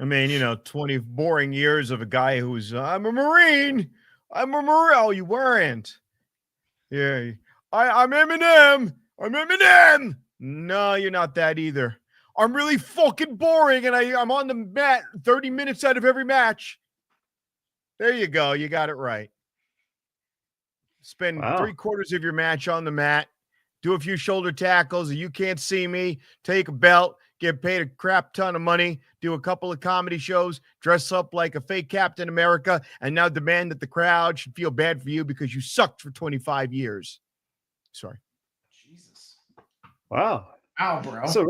I mean, 20 boring years of a guy who's, I'm a Marine. I'm a Marine. Oh, you weren't. Yeah. I'm Eminem. I'm Eminem. No, you're not that either. I'm really fucking boring, and I'm on the mat 30 minutes out of every match. There you go. You got it right. Spend 3/4 of your match on the mat. Do a few shoulder tackles. You can't see me. Take a belt. Get paid a crap ton of money. Do a couple of comedy shows. Dress up like a fake Captain America. And now demand that the crowd should feel bad for you because you sucked for 25 years. Sorry. Jesus. Wow. Ow, bro. So,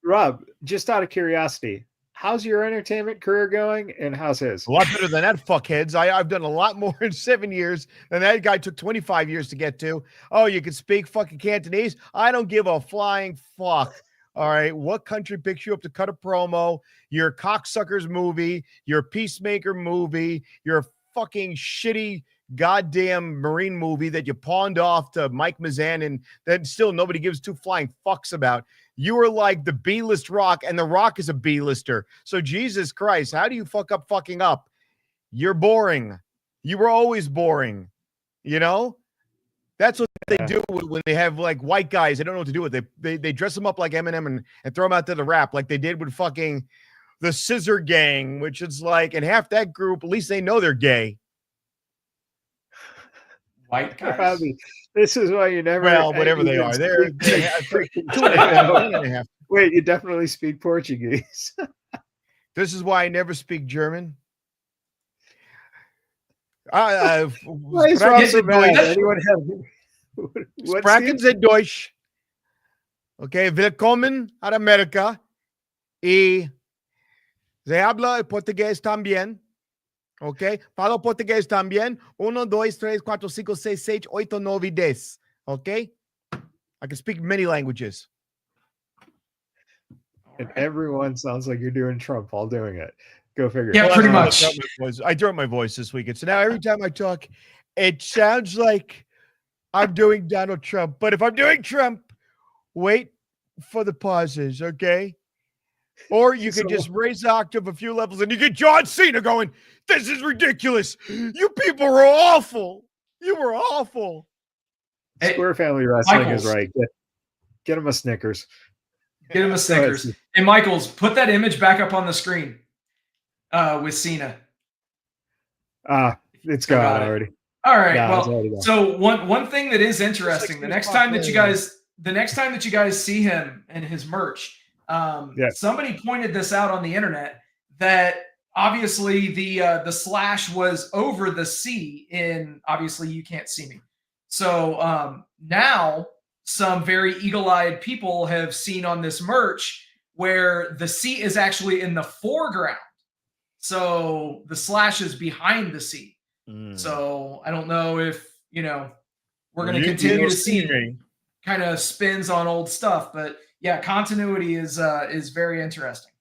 Rob, just out of curiosity, how's your entertainment career going and how's his? A lot better than that, fuckheads. I've done a lot more in 7 years than that guy took 25 years to get to. Oh, you can speak fucking Cantonese? I don't give a flying fuck. All right. What country picks you up to cut a promo? Your cocksuckers movie, your Peacemaker movie, your fucking shitty goddamn Marine movie that you pawned off to Mike Mazan and that still nobody gives two flying fucks about. You were like the B-list Rock, and the Rock is a B-lister. So Jesus Christ, how do you fucking up? You're boring. You were always boring. That's what they do when they have like white guys. They don't know what to do with it. They dress them up like Eminem and throw them out to the rap like they did with fucking the Scissor Gang, which is like, and half that group, at least they know they're gay. White guys. This is why you never. Well, whatever they are, they're 2.5. Wait, you definitely speak Portuguese. This is why I never speak German. Sprachen Sie Deutsch. Okay, willkommen a America. Y se habla portugués también. Okay, falo portugués también. 1, 2, 3, 4, 5, 6, 7, 8, 9, 10. Okay, I can speak many languages. And everyone sounds like you're doing Trump while doing it. Go figure. Yeah, pretty much. I dropped my voice this weekend. So now every time I talk, it sounds like I'm doing Donald Trump. But if I'm doing Trump, wait for the pauses, okay? Or you could just raise the octave a few levels and you get John Cena going, this is ridiculous. You people were awful. You were awful. Square Family Wrestling is right. Get him a Snickers. Get him a Snickers. Hey, Michaels, put that image back up on the screen with Cena. It's gone already. All right. Well, so one thing that is interesting, the next time that you guys see him and his merch, somebody pointed this out on the internet that obviously the slash was over the C in obviously You Can't See Me. So now some very eagle-eyed people have seen on this merch where the C is actually in the foreground. So the slash is behind the C. So I don't know if, we're going to continue to see kind of spins on old stuff, but yeah, continuity is very interesting.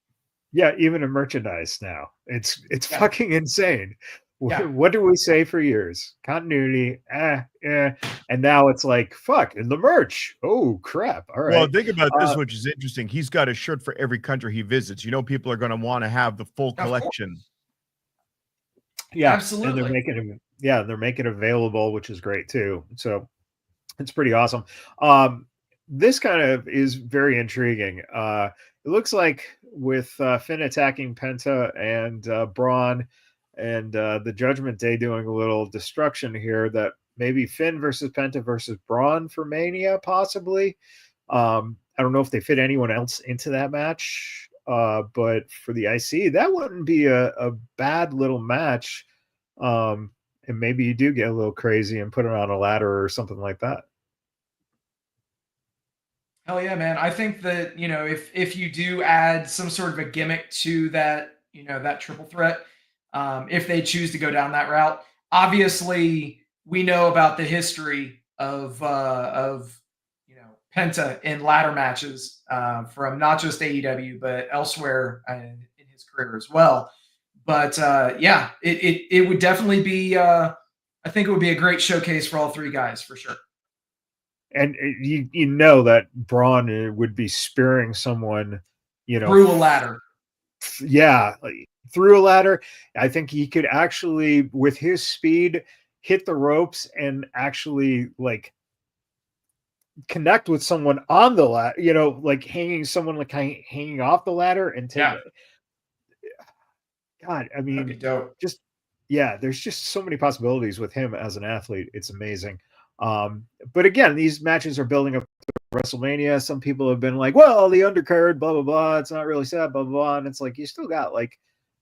Yeah, even in merchandise now. It's fucking insane. What do we say for years? Continuity, and now it's like, fuck, in the merch. Oh, crap. All right. Well, think about this, which is interesting. He's got a shirt for every country he visits. People are going to want to have the full collection. Yeah, absolutely. And they're making it available, which is great too. So it's pretty awesome. This kind of is very intriguing. It looks like with Finn attacking Penta and Braun and the Judgment Day doing a little destruction here, that maybe Finn versus Penta versus Braun for Mania, possibly. I don't know if they fit anyone else into that match. But for the IC, that wouldn't be a bad little match. And maybe you do get a little crazy and put it on a ladder or something like that. Hell yeah, man. I think that, if you do add some sort of a gimmick to that, that triple threat, if they choose to go down that route, obviously we know about the history of Penta in ladder matches from not just AEW, but elsewhere in his career as well. But it would definitely be, I think it would be a great showcase for all three guys for sure. And you know that Braun would be spearing someone, through a ladder. Yeah. through a ladder. I think he could actually, with his speed, hit the ropes and actually like connect with someone on the ladder, you know, like someone like hanging off the ladder and take it. God, I mean, just there's just so many possibilities with him as an athlete. It's amazing. But again, these matches are building up to WrestleMania. Some people have been like, well, the undercard, blah, blah, blah. It's not really sad, blah, blah, blah. And it's like, you still got like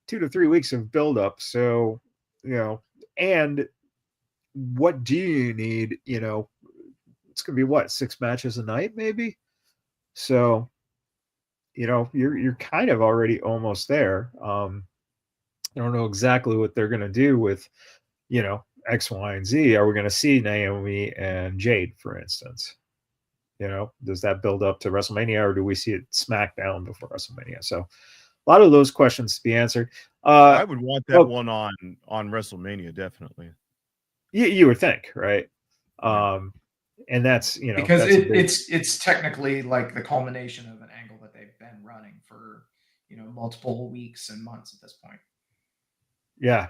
2 to 3 weeks of build up. So, you know, and what do you need? You know, it's going to be what, 6 matches a night, maybe? So, you know, you're kind of already almost there. I don't know exactly what they're going to do with, you know, X, Y, and Z. Are we going to see Naomi and Jade, for instance? You know, does that build up to WrestleMania, or do we see it SmackDown before WrestleMania? So a lot of those questions to be answered. I would want that one on WrestleMania, definitely. You would think, right? And that's, you know, because it's technically like the culmination of an angle that they've been running for, you know, multiple weeks and months at this point. Yeah.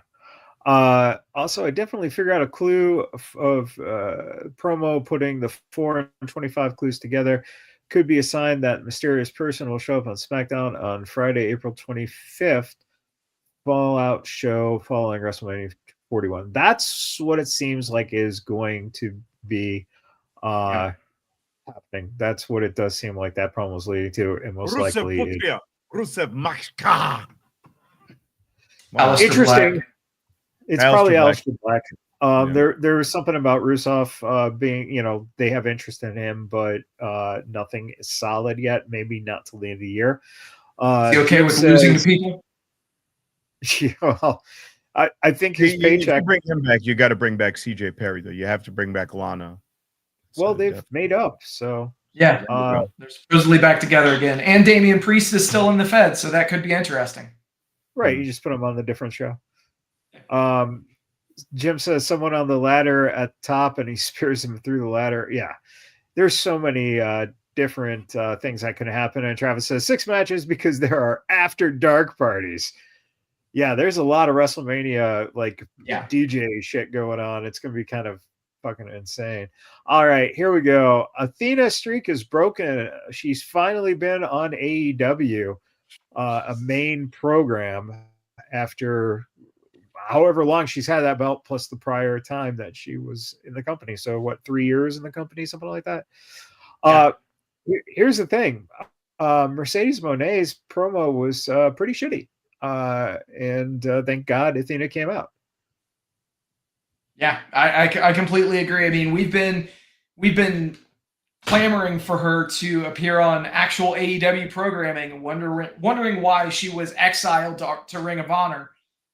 Also, I definitely figured out a clue of promo putting the 4 and 25 clues together. Could be a sign that mysterious person will show up on SmackDown on Friday, April 25th, Fallout show following WrestleMania 41. That's what it seems like is going to be happening. That's what it does seem like that promo is leading to, and most likely Rusev Machka. Interesting. Black. It's probably Aleister Black. There was something about Rusev being, you know, they have interest in him, but nothing is solid yet. Maybe not till the end of the year. Is he okay with losing to people? Well, I think his paycheck. You bring him back. You got to bring back CJ Perry, though. You have to bring back Lana. Well, they've made up, so yeah, they're supposedly back together again, and Damian Priest is still in the Fed, so that could be interesting. Right, you just put him on the different show. Jim says someone on the ladder at the top, and he spears him through the ladder. Yeah, there's so many different things that could happen. And Travis says 6 matches because there are after dark parties. Yeah, there's a lot of WrestleMania like DJ shit going on. It's gonna be kind of fucking insane. All right, here we go. Athena's streak is broken. She's finally been on AEW, a main program, after however long she's had that belt, plus the prior time that she was in the company. So what, 3 years in the company, something like that? Here's the thing. Mercedes Moné's promo was pretty shitty. And thank God Athena came out. Yeah, I completely agree. I mean, we've been clamoring for her to appear on actual AEW programming, wondering why she was exiled to Ring of Honor.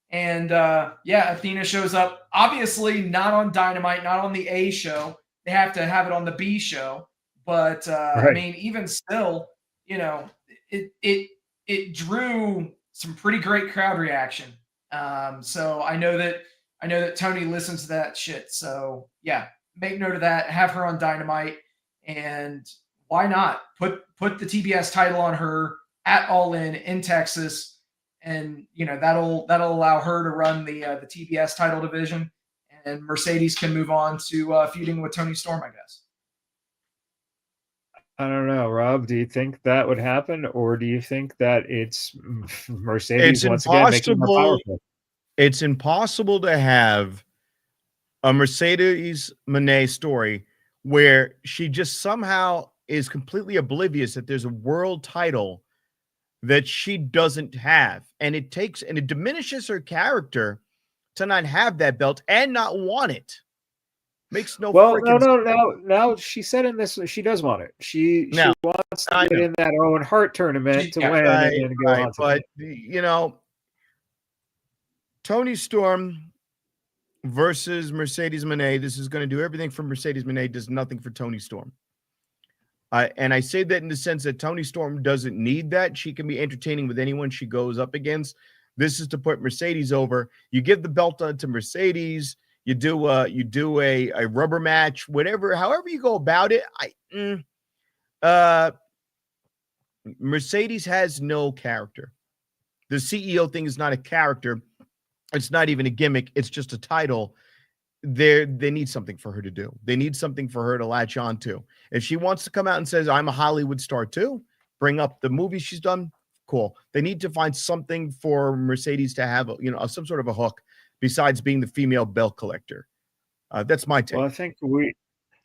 And Athena shows up, obviously not on Dynamite, not on the A show. They have to have it on the B show. But I mean, even still, you know, it drew some pretty great crowd reaction. So I know that Tony listens to that shit. So yeah, make note of that. Have her on Dynamite, and why not put the TBS title on her at All In Texas, and you know that'll allow her to run the TBS title division, and Mercedes can move on to feuding with Toni Storm, I guess. I don't know, Rob. Do you think that would happen, or do you think that it's Mercedes once again making her powerful? It's impossible to have a Mercedes Moné story where she just somehow is completely oblivious that there's a world title that she doesn't have, and it diminishes her character to not have that belt and not want it. Makes no sense. Now she said in this she does want it. She wants to get in that Owen Hart tournament to win and go on. But you know, Toni Storm versus Mercedes Moné. This is going to do everything for Mercedes Moné, does nothing for Toni Storm. And I say that in the sense that Toni Storm doesn't need that. She can be entertaining with anyone she goes up against. This is to put Mercedes over. You give the belt to Mercedes. You do a rubber match, however you go about it. Mercedes has no character. The CEO thing is not a character. It's not even a gimmick. It's just a title. They need something for her to do. They need something for her to latch on to. If she wants to come out and says, I'm a Hollywood star too, bring up the movies she's done, cool. They need to find something for Mercedes to have, some sort of a hook besides being the female belt collector. That's my take. Well,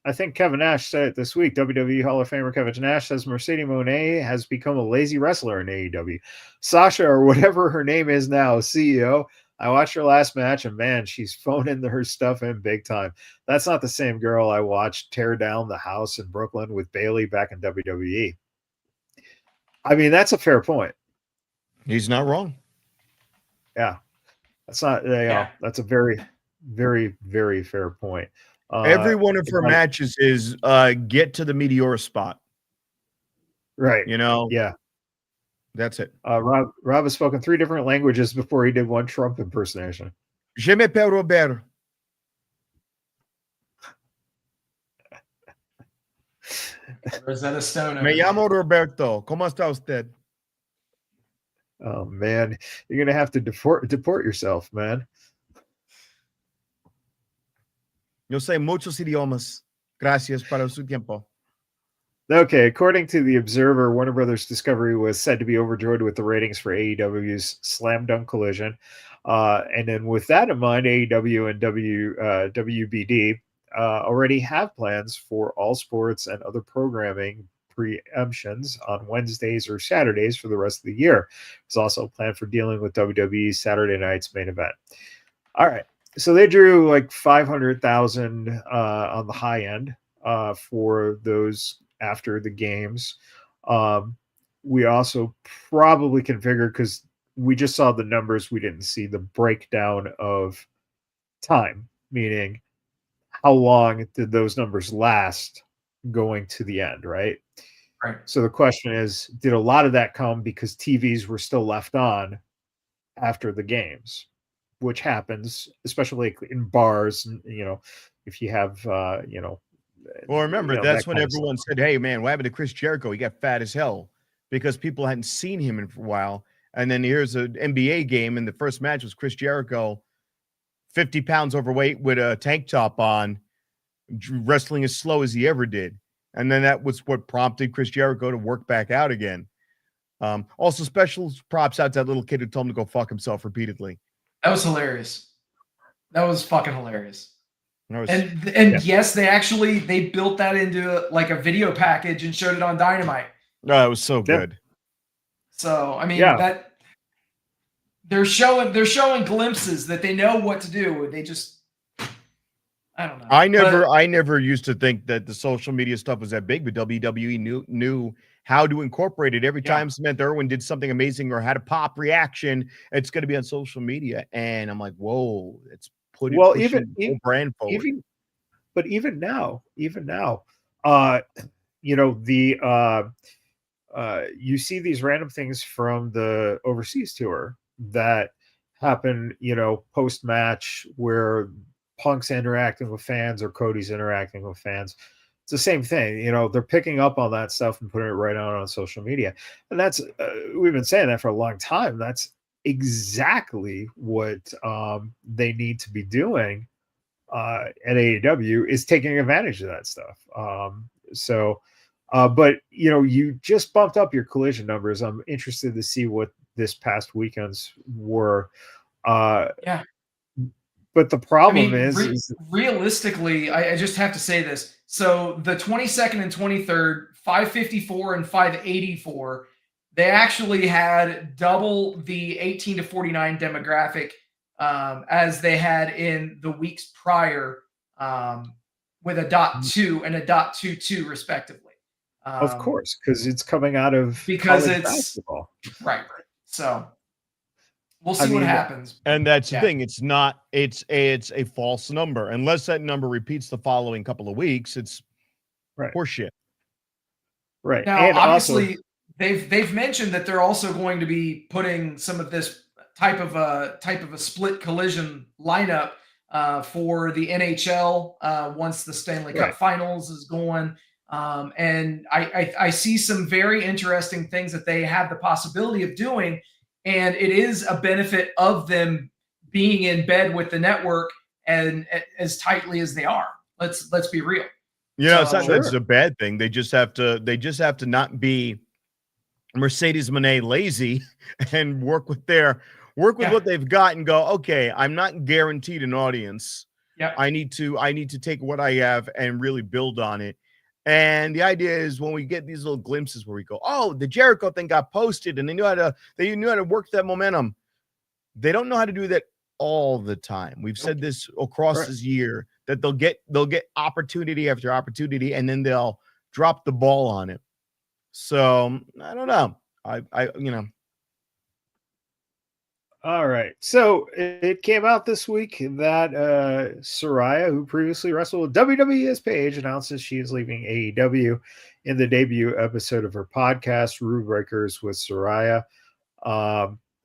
I think Kevin Nash said it this week. WWE Hall of Famer Kevin Nash says Mercedes Moné has become a lazy wrestler in AEW. Sasha, or whatever her name is now, CEO, I watched her last match, and man, she's phoning her stuff in big time. That's not the same girl I watched tear down the house in Brooklyn with Bayley back in WWE. I mean, that's a fair point. He's not wrong. Yeah. That's not, that's a very, very, very fair point. Every one of her matches is get to the Meteora spot. Right. Yeah. That's it. Rob has spoken 3 different languages before he did one Trump impersonation. Je m'appelle Robert. Rosetta Stone. Me llamo Roberto. ¿Cómo está usted? Oh, man. You're going to have to deport yourself, man. Yo sé muchos idiomas. Gracias para su tiempo. Okay, according to The Observer, Warner Brothers Discovery was said to be overjoyed with the ratings for AEW's Slam Dunk Collision. And then with that in mind, AEW and WBD already have plans for all sports and other programming preemptions on Wednesdays or Saturdays for the rest of the year. There's also a plan for dealing with WWE's Saturday night's main event. All right. So they drew like 500,000 on the high end for those after the games. We also probably can figure, because we just saw the numbers, we didn't see the breakdown of time, meaning how long did those numbers last going to the end, right? Right. So the question is, did a lot of that come because TVs were still left on after the games, which happens, especially in bars, if you have, Well, remember, that's when everyone said, hey, man, what happened to Chris Jericho? He got fat as hell because people hadn't seen him in a while. And then here's an NBA game, and the first match was Chris Jericho, 50 pounds overweight with a tank top on, wrestling as slow as he ever did. And then that was what prompted Chris Jericho to work back out again. Also, special props out to that little kid who told him to go fuck himself repeatedly. That was hilarious. That was fucking hilarious. Yes, they built that into like a video package and showed it on Dynamite. No, it was so good. So I mean that they're showing glimpses that they know what to do. They just, I don't know. I never used to think that the social media stuff was that big, but WWE knew how to incorporate it. Every time Samantha Irwin did something amazing or had a pop reaction, it's going to be on social media. And I'm like, whoa, it's even brand forward. Even now, you see these random things from the overseas tour that happen, post match where Punk's interacting with fans or Cody's interacting with fans. It's the same thing. They're picking up on that stuff and putting it right out on social media. And that's, we've been saying that for a long time. That's exactly what they need to be doing at AEW, is taking advantage of that stuff. But you just bumped up your Collision numbers. I'm interested to see what this past weekend's were. But the problem is realistically, I just have to say this. So the 22nd and 23rd, 554 and 584, they actually had double the 18 to 49 demographic as they had in the weeks prior, with a .2 and a .22 respectively. Of course, because it's coming out of basketball. Right. So we'll see what happens. And that's the thing. It's a false number. Unless that number repeats the following couple of weeks, it's horseshit. Right. Now, and obviously, they've mentioned that they're also going to be putting some of this type of a split Collision lineup for the NHL once the Stanley Cup Finals is going. And I see some very interesting things that they have the possibility of doing and it is a benefit of them being in bed with the network and as tightly as they are. Let's be real. You know, it's not that it's a bad thing. They just have to not be Mercedes Moné lazy and work with what they've got and go, okay, I'm not guaranteed an audience. Yeah. I need to take what I have and really build on it. And the idea is when we get these little glimpses where we go, oh, the Jericho thing got posted and they knew how to work that momentum. They don't know how to do that all the time. We've said this across this year that they'll get opportunity after opportunity and then they'll drop the ball on it. So I don't know. All right. So it came out this week that Saraya, who previously wrestled with WWE as Paige, announces she is leaving AEW in the debut episode of her podcast, Rule Breakers with Saraya.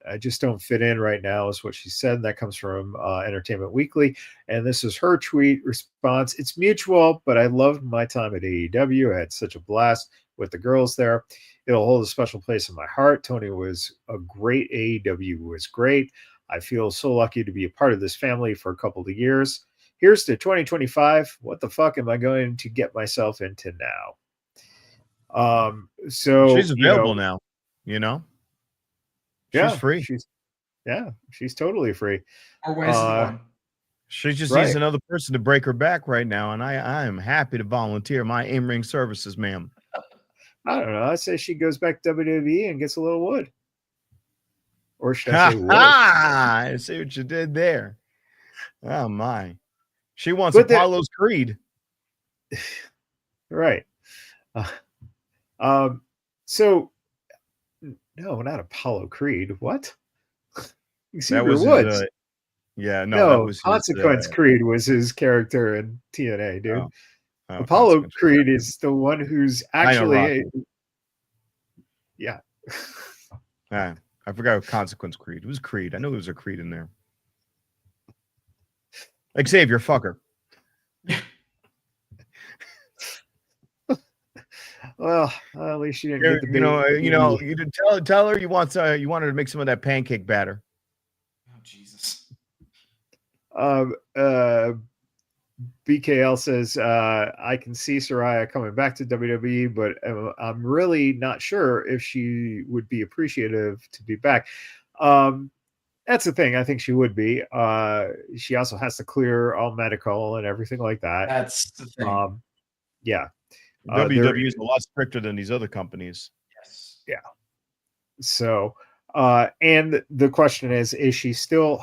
I just don't fit in right now, is what she said. That comes from Entertainment Weekly. And this is her tweet response. It's mutual, but I loved my time at AEW. I had such a blast with the girls there. It'll hold a special place in my heart. Tony was a great. AEW was great. I feel so lucky to be a part of this family for a couple of years. Here's to 2025. What the fuck am I going to get myself into now? So she's available now, you know? She's free. She's totally free. She just needs another person to break her back right now, and I am happy to volunteer my in-ring services, ma'am. I don't know. I say she goes back to WWE and gets a little wood. Or should I say wood? I see what you did there. Oh, my. She wants Apollo's Creed. Right. So, no, not Apollo Creed. What? That was Woods. That was Consequence Creed was his character in TNA, dude. Apollo Creed is the one who's actually I forgot Consequence Creed. It was Creed. I know there was a Creed in there. Xavier, fucker. Well, at least you didn't get the you did tell her you wanted to make some of that pancake batter. Oh, Jesus. BKL says, I can see Saraya coming back to WWE, but I'm really not sure if she would be appreciative to be back. That's the thing. I think she would be. She also has to clear all medical and everything like that. That's the thing. Yeah. WWE is a lot stricter than these other companies. Yes. Yeah. So, and the question is she still,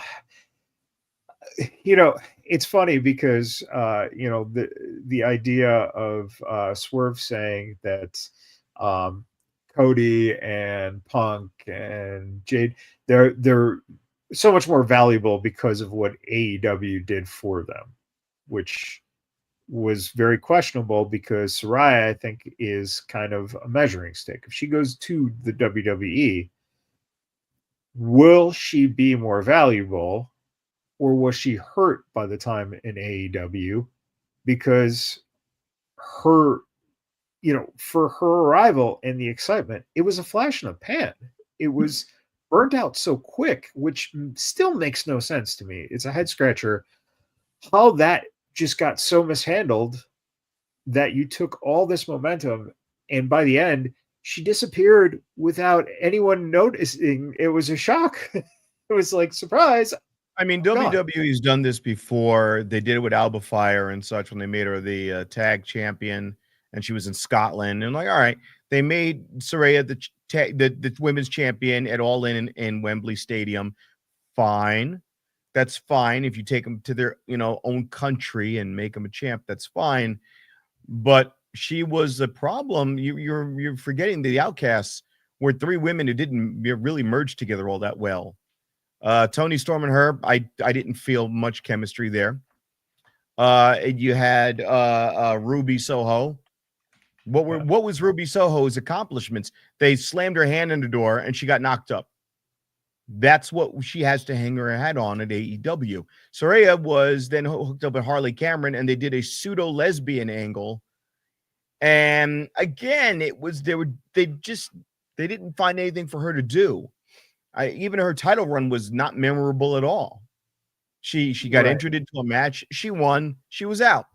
it's funny because, the idea of Swerve saying that Cody and Punk and Jade, they're so much more valuable because of what AEW did for them, which was very questionable because Saraya, I think, is kind of a measuring stick. If she goes to the WWE, will she be more valuable? Or was she hurt by the time in AEW? Because for her arrival and the excitement, it was a flash in a pan. It was burnt out so quick, which still makes no sense to me. It's a head scratcher how that just got so mishandled that you took all this momentum and by the end, she disappeared without anyone noticing. It was a shock. It was like, surprise. I mean, WWE's done this before. They did it with Alba Fire and such when they made her the tag champion, and she was in Scotland. And like, all right, they made Saraya the women's champion at All In Wembley Stadium. Fine, that's fine if you take them to their own country and make them a champ. That's fine, but she was a problem. You're forgetting the Outcasts were three women who didn't really merge together all that well. Tony Storm and her, I didn't feel much chemistry there. You had Ruby Soho. What was Ruby Soho's accomplishments? They slammed her hand in the door and she got knocked up. That's what she has to hang her hat on at AEW. Saraya was then hooked up with Harley Cameron and they did a pseudo lesbian angle. And again, it was they didn't find anything for her to do. Even her title run was not memorable at all. She got entered into a match. She won. She was out.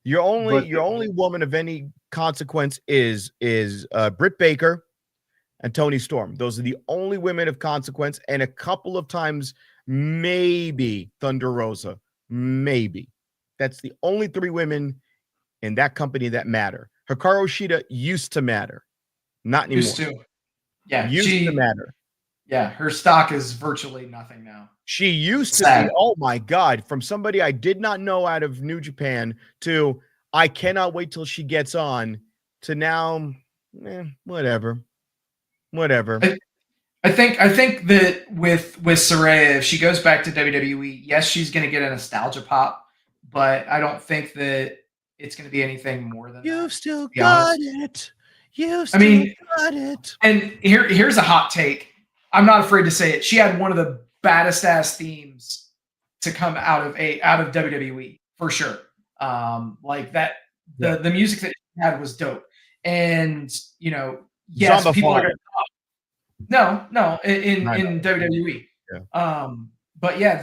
Your only woman of any consequence is Britt Baker and Toni Storm. Those are the only women of consequence, and a couple of times maybe Thunder Rosa. Maybe. That's the only 3 women in that company that matter. Hikaru Shida used to matter. Not anymore. Used to. Yeah. Used to matter. Yeah. Her stock is virtually nothing now. She used to be, oh my God, from somebody I did not know out of New Japan to I cannot wait till she gets on to now, whatever. I think that with Saraya, if she goes back to WWE, yes, she's going to get a nostalgia pop, but I don't think that it's going to be anything more than You've that. Still got it. You've still got it. And here's a hot take. I'm not afraid to say it. She had one of the baddest ass themes to come out of WWE for sure. Like that, the music that she had was dope. And yes, people are gonna no in WWE. Yeah. But yeah,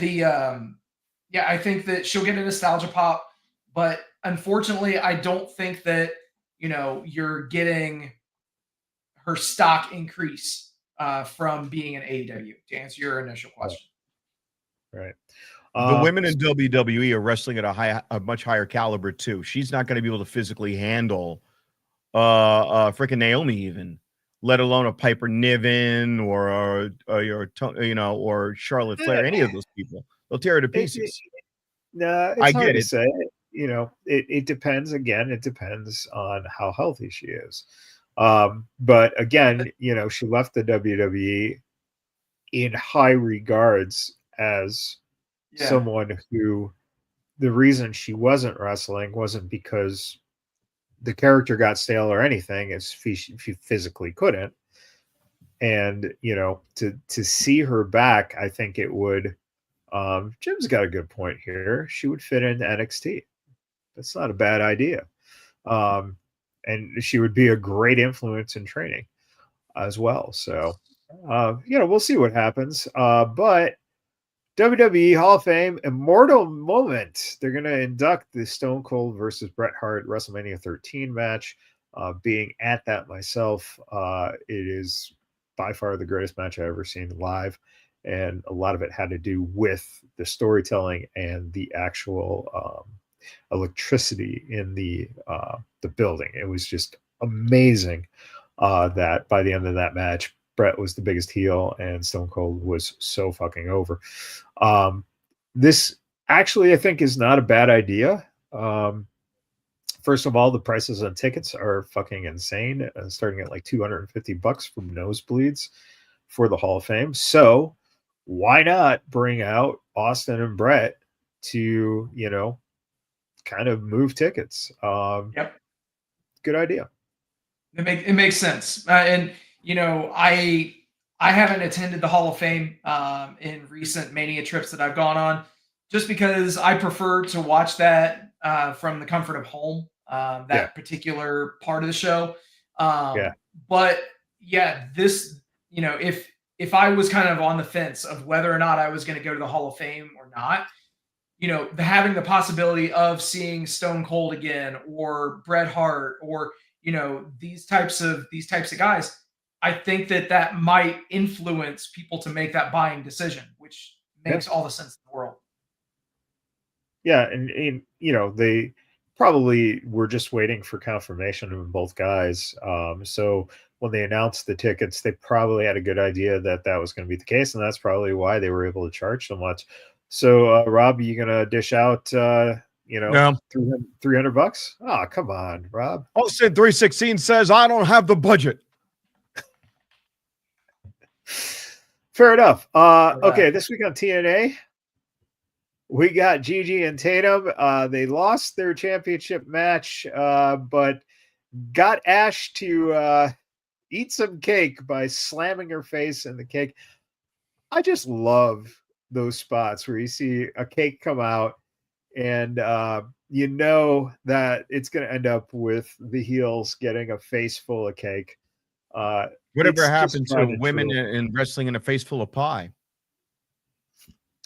I think that she'll get a nostalgia pop, but unfortunately, I don't think that you're getting her stock increase from being an AEW, to answer your initial question. Right. The women in WWE are wrestling at a much higher caliber too. She's not going to be able to physically handle freaking Naomi, even, let alone a Piper Niven or Charlotte Flair. Any of those people, they'll tear her to pieces. No, it's hard to say. It depends. Again, it depends on how healthy she is. But again, she left the WWE in high regards as someone who, the reason she wasn't wrestling wasn't because the character got stale or anything. It's she physically couldn't. And, to see her back, I think it would, Jim's got a good point here. She would fit in NXT. That's not a bad idea. And she would be a great influence in training as well. So, we'll see what happens. But WWE Hall of Fame immortal moment. They're going to induct the Stone Cold versus Bret Hart WrestleMania 13 match. Being at that myself, it is by far the greatest match I've ever seen live. And a lot of it had to do with the storytelling and the actual electricity in the building. It was just amazing that by the end of that match, Bret was the biggest heel and Stone Cold was so fucking over. This actually, I think, is not a bad idea. First of all, the prices on tickets are fucking insane, starting at like $250 from nosebleeds for the Hall of Fame. So why not bring out Austin and Bret to, kind of move tickets? Yep. Good idea. It makes sense. And, I haven't attended the Hall of Fame in recent Mania trips that I've gone on, just because I prefer to watch that from the comfort of home, particular part of the show. But yeah, this, if I was kind of on the fence of whether or not I was going to go to the Hall of Fame or not, having the possibility of seeing Stone Cold again or Bret Hart or, these types of guys, I think that might influence people to make that buying decision, which makes all the sense in the world. Yeah. And they probably were just waiting for confirmation of both guys. So when they announced the tickets, they probably had a good idea that was going to be the case. And that's probably why they were able to charge so much. So, Rob, are you going to dish out, $300? Oh, come on, Rob. Oh, Sid 316 says, I don't have the budget. Fair enough. Okay, this week on TNA, we got Gigi and Tatum. They lost their championship match, but got Ash to eat some cake by slamming her face in the cake. I just love those spots where you see a cake come out and that it's going to end up with the heels getting a face full of cake. Whatever happened to women in wrestling in a face full of pie?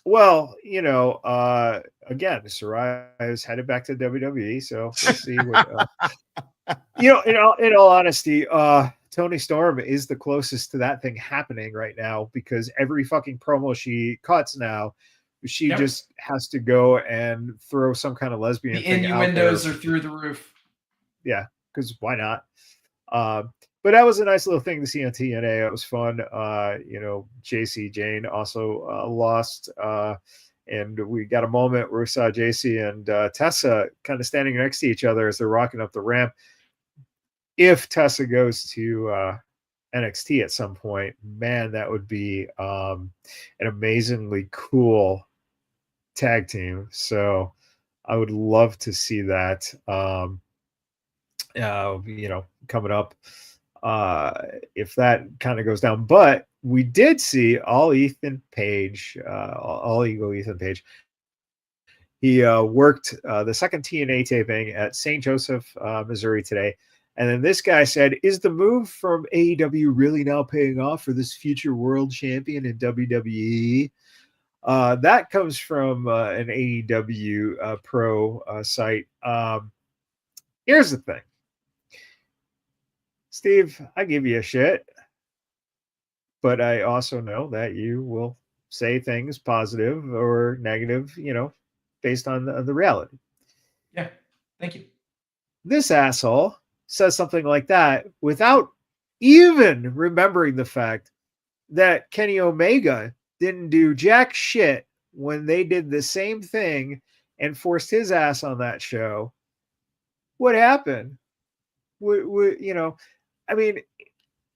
Well, again, Saraya is headed back to WWE, so we'll see what. In all honesty, Toni Storm is the closest to that thing happening right now, because every fucking promo she cuts now, she just has to go and throw some kind of lesbian thing out there. Innuendos are through the roof. Yeah, because why not? But that was a nice little thing to see on TNA. It was fun. JC Jane also lost. And we got a moment where we saw JC and Tessa kind of standing next to each other as they're rocking up the ramp. If Tessa goes to NXT at some point, man, that would be an amazingly cool tag team. So I would love to see that, coming up. If that kind of goes down. But we did see all Ethan Page, all ego Ethan Page. He worked the second TNA taping at St. Joseph, Missouri today. And then this guy said, is the move from AEW really now paying off for this future world champion in WWE? That comes from an AEW pro site. Here's the thing. Steve, I give you a shit, but I also know that you will say things positive or negative, based on the reality. Yeah, thank you. This asshole says something like that without even remembering the fact that Kenny Omega didn't do jack shit when they did the same thing and forced his ass on that show. What happened? I mean,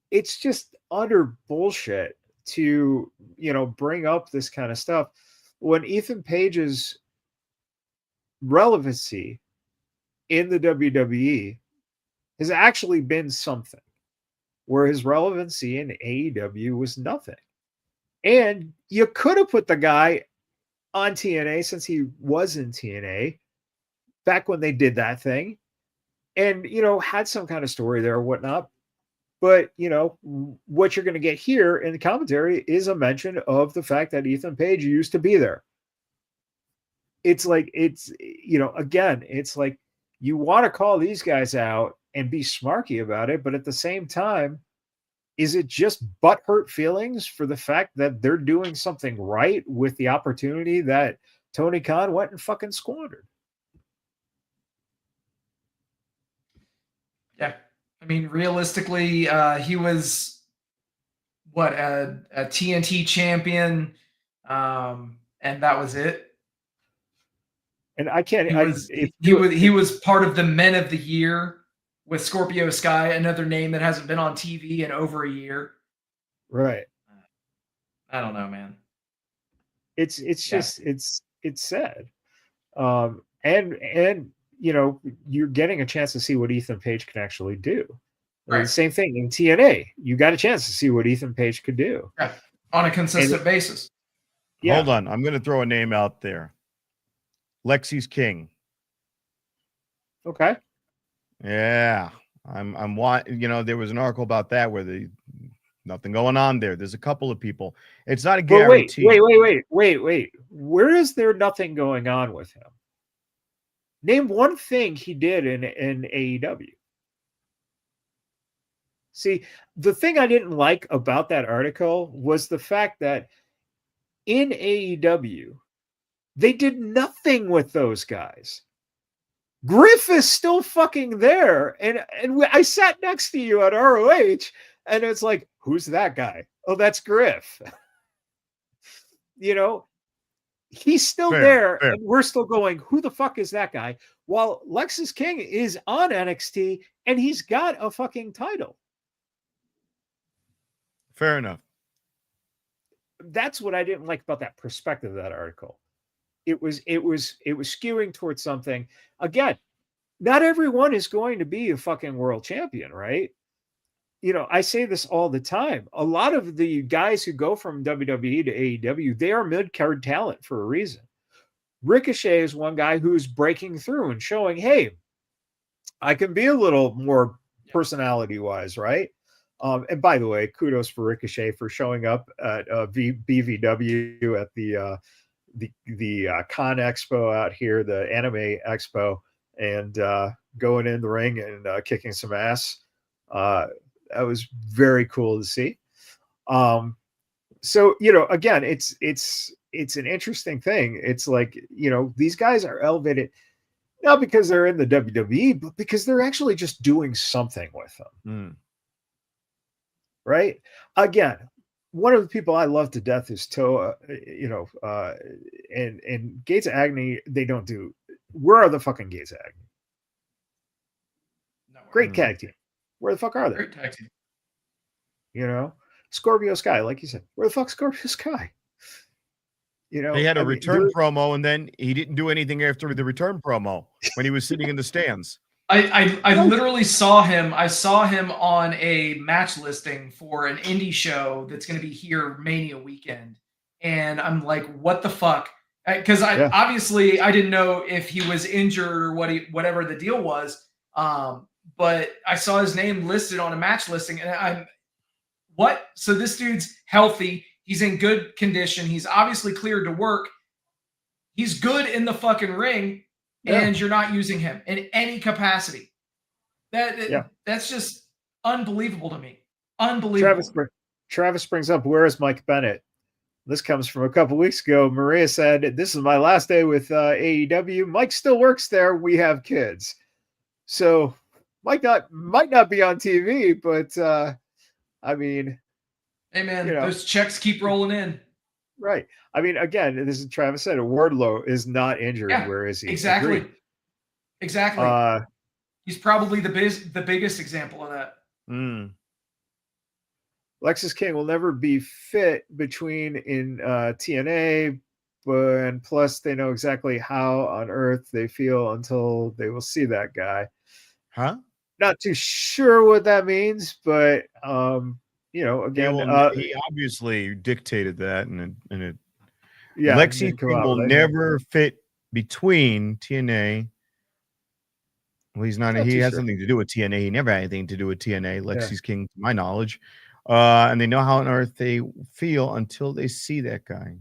it's just utter bullshit to, bring up this kind of stuff when Ethan Page's relevancy in the WWE has actually been something, where his relevancy in AEW was nothing. And you could have put the guy on TNA, since he was in TNA back when they did that thing, and, had some kind of story there or whatnot. But, what you're going to get here in the commentary is a mention of the fact that Ethan Page used to be there. It's like, again, it's like you want to call these guys out and be smarky about it. But at the same time, is it just butthurt feelings for the fact that they're doing something right with the opportunity that Tony Khan went and fucking squandered? Yeah. I mean, realistically, he was a TNT champion, and that was it. And I can't. He was part of the Men of the Year with Scorpio Sky, another name that hasn't been on TV in over a year. Right. I don't know, man. It's just it's sad, and you're getting a chance to see what Ethan Page can actually do. Right. The same thing in TNA. You got a chance to see what Ethan Page could do. Yeah. On a consistent basis. Yeah. Hold on. I'm going to throw a name out there. Lexi's King. Okay. Yeah. there was an article about that where nothing going on there. There's a couple of people. It's not a guarantee. Wait. Where is there nothing going on with him? Name one thing he did in AEW. See, the thing I didn't like about that article was the fact that in AEW, they did nothing with those guys. Griff is still fucking there. And I sat next to you at ROH, and it's like, who's that guy? Oh, that's Griff. He's still there, and we're still going, who the fuck is that guy? While Lexis King is on NXT, and he's got a fucking title. Fair enough. That's what I didn't like about that perspective of that article. It was skewing towards something. Again, not everyone is going to be a fucking world champion, right? I say this all the time. A lot of the guys who go from WWE to AEW, they are mid-card talent for a reason. Ricochet is one guy who's breaking through and showing, hey, I can be a little more personality-wise, right? And by the way, kudos for Ricochet for showing up at BVW at the Con Expo out here, the Anime Expo, and going in the ring and kicking some ass. That was very cool to see. So, you know, again, it's an interesting thing. It's like, you know, these guys are elevated not because they're in the WWE, but because they're actually just doing something with them. Right? Again, one of the people I love to death is Toa, you know, and Gates of Agony, they don't do. Where are the fucking Gates of Agony? Great tag team. Where the fuck are they? Great tag team. You know, Scorpio Sky, like you said, where the fuck's Scorpio Sky? You know, he had a return promo, and then he didn't do anything after the return promo when he was sitting in the stands. I literally saw him. I saw him on a match listing for an indie show that's going to be here Mania weekend, and I'm like, what the fuck? Because obviously I didn't know if he was injured or whatever the deal was. But I saw his name listed on a match listing, and I'm what? So this dude's healthy. He's in good condition. He's obviously cleared to work. He's good in the fucking ring, and you're not using him in any capacity. That's just unbelievable to me. Unbelievable. Travis brings up, where is Mike Bennett? This comes from a couple weeks ago. Maria said, this is my last day with AEW. Mike still works there. We have kids. So might not be on TV, but I mean, hey man, you know, those checks keep rolling in. Right. I mean, again, this is Travis said, Wardlow is not injured. Yeah, where is he? Exactly. Agreed. Exactly. He's probably the biggest example of that. Lexus King will never be fit between in TNA, and plus they know exactly how on earth they feel until they will see that guy. Huh? Not too sure what that means, but you know, again, he obviously dictated that, and it. Yeah, Lexi King will never fit between TNA. Well, he's not. He has nothing to do with TNA. He never had anything to do with TNA. Lexi's King, to my knowledge, and they know how on earth they feel until they see that guy.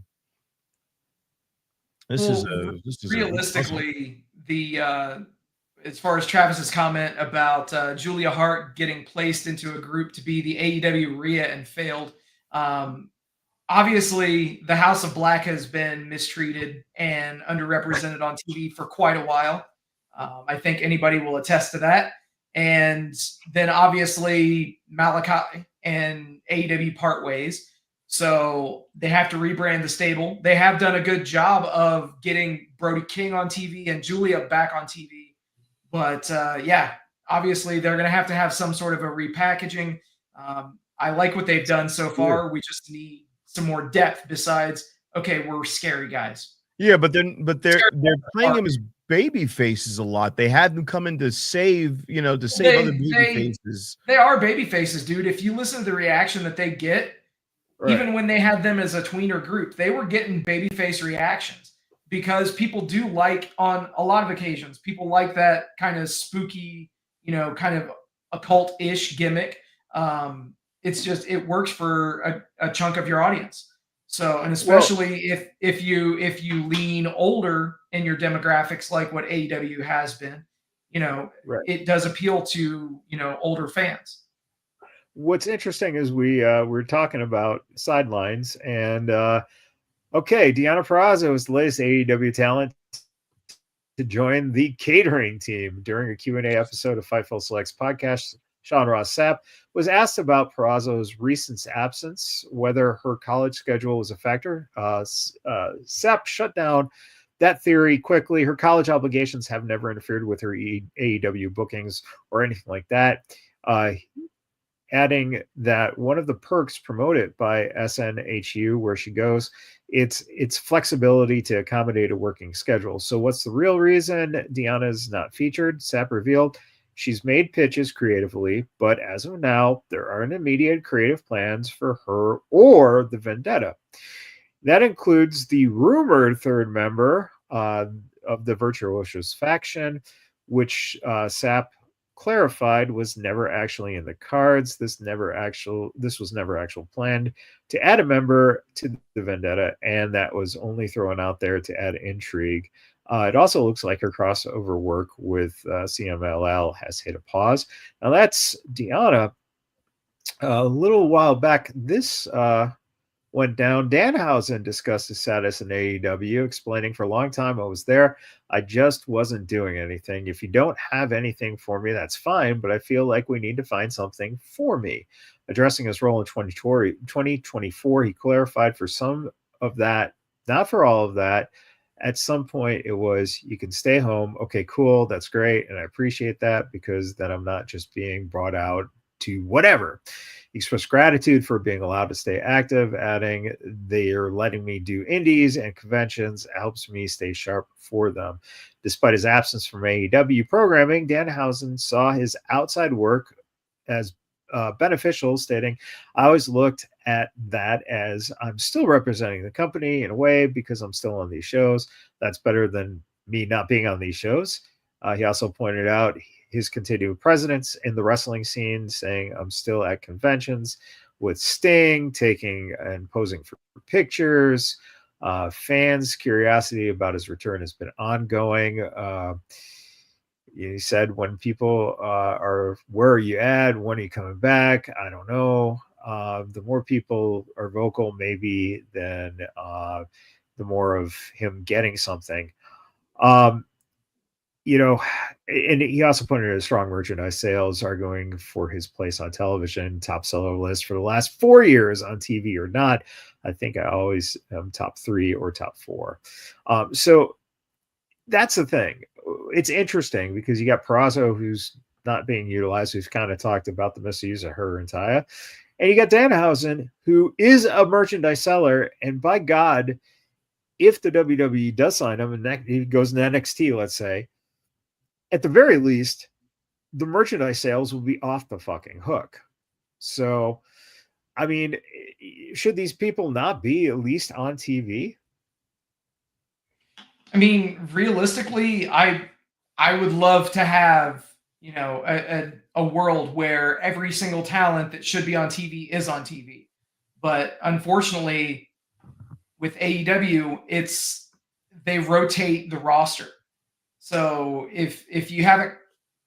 This is realistically as far as Travis's comment about Julia Hart getting placed into a group to be the AEW Rhea and failed. Obviously, the House of Black has been mistreated and underrepresented on TV for quite a while. I think anybody will attest to that. And then obviously Malachi and AEW part ways. So they have to rebrand the stable. They have done a good job of getting Brody King on TV and Julia back on TV. But obviously they're going to have some sort of a repackaging. I like what they've done so far. We just need some more depth besides, okay, we're scary guys. Yeah, but they're playing him as baby faces a lot. They had them come in to save, other baby faces. They are baby faces, dude. If you listen to the reaction that they get, even when they had them as a tweener group, they were getting baby face reactions because people do like, on a lot of occasions, people like that kind of spooky, kind of occult-ish gimmick. It's just, it works for a chunk of your audience. So, and especially if you lean older in your demographics, like what AEW has been, it does appeal to, older fans. What's interesting is we're talking about sidelines, and okay, Deonna Purrazzo is the latest AEW talent to join the catering team. During a Q&A episode of Fightful Selects podcast, Sean Ross Sapp was asked about Purrazzo's recent absence, whether her college schedule was a factor. Sapp shut down that theory quickly. Her college obligations have never interfered with her AEW bookings or anything like that. Adding that one of the perks promoted by SNHU, where she goes, it's flexibility to accommodate a working schedule. So what's the real reason Deonna's not featured? Sapp revealed she's made pitches creatively, but as of now, there aren't immediate creative plans for her or the Vendetta. That includes the rumored third member of the Virtuosos faction, which Sapp clarified was never actually in the cards. This was never actual planned to add a member to the Vendetta, and that was only thrown out there to add intrigue. It also looks like her crossover work with CMLL has hit a pause. Now that's Deanna. A little while back, this went down. Danhausen discussed his status in AEW, explaining for a long time I was there. I just wasn't doing anything. If you don't have anything for me, that's fine, but I feel like we need to find something for me. Addressing his role in 2024, he clarified for some of that, not for all of that. At some point, it was, you can stay home. Okay, cool. That's great. And I appreciate that, because then I'm not just being brought out to whatever. He expressed gratitude for being allowed to stay active, adding, they are letting me do indies and conventions. It helps me stay sharp for them. Despite his absence from AEW programming, Danhausen saw his outside work as beneficial, stating, I always looked at that as I'm still representing the company in a way because I'm still on these shows. That's better than me not being on these shows. He also pointed out his continued presence in the wrestling scene, saying, I'm still at conventions with Sting, taking and posing for pictures. Fans' curiosity about his return has been ongoing. He said, when people are, where are you at? When are you coming back? I don't know. The more people are vocal, maybe, then the more of him getting something. And he also pointed out strong merchandise sales are going for his place on television, top seller list for the last 4 years on TV or not. I think I always am top 3 or top 4. So that's the thing. It's interesting because you got Peraza, who's not being utilized, who's kind of talked about the misuse of her and Taya. And you got Danhausen, who is a merchandise seller. And by God, if the WWE does sign him and he goes to NXT, let's say, at the very least, the merchandise sales will be off the fucking hook. So, I mean, should these people not be at least on TV? I mean, realistically, I would love to have, a world where every single talent that should be on TV is on TV. But unfortunately, with AEW, they rotate the roster. So if you haven't,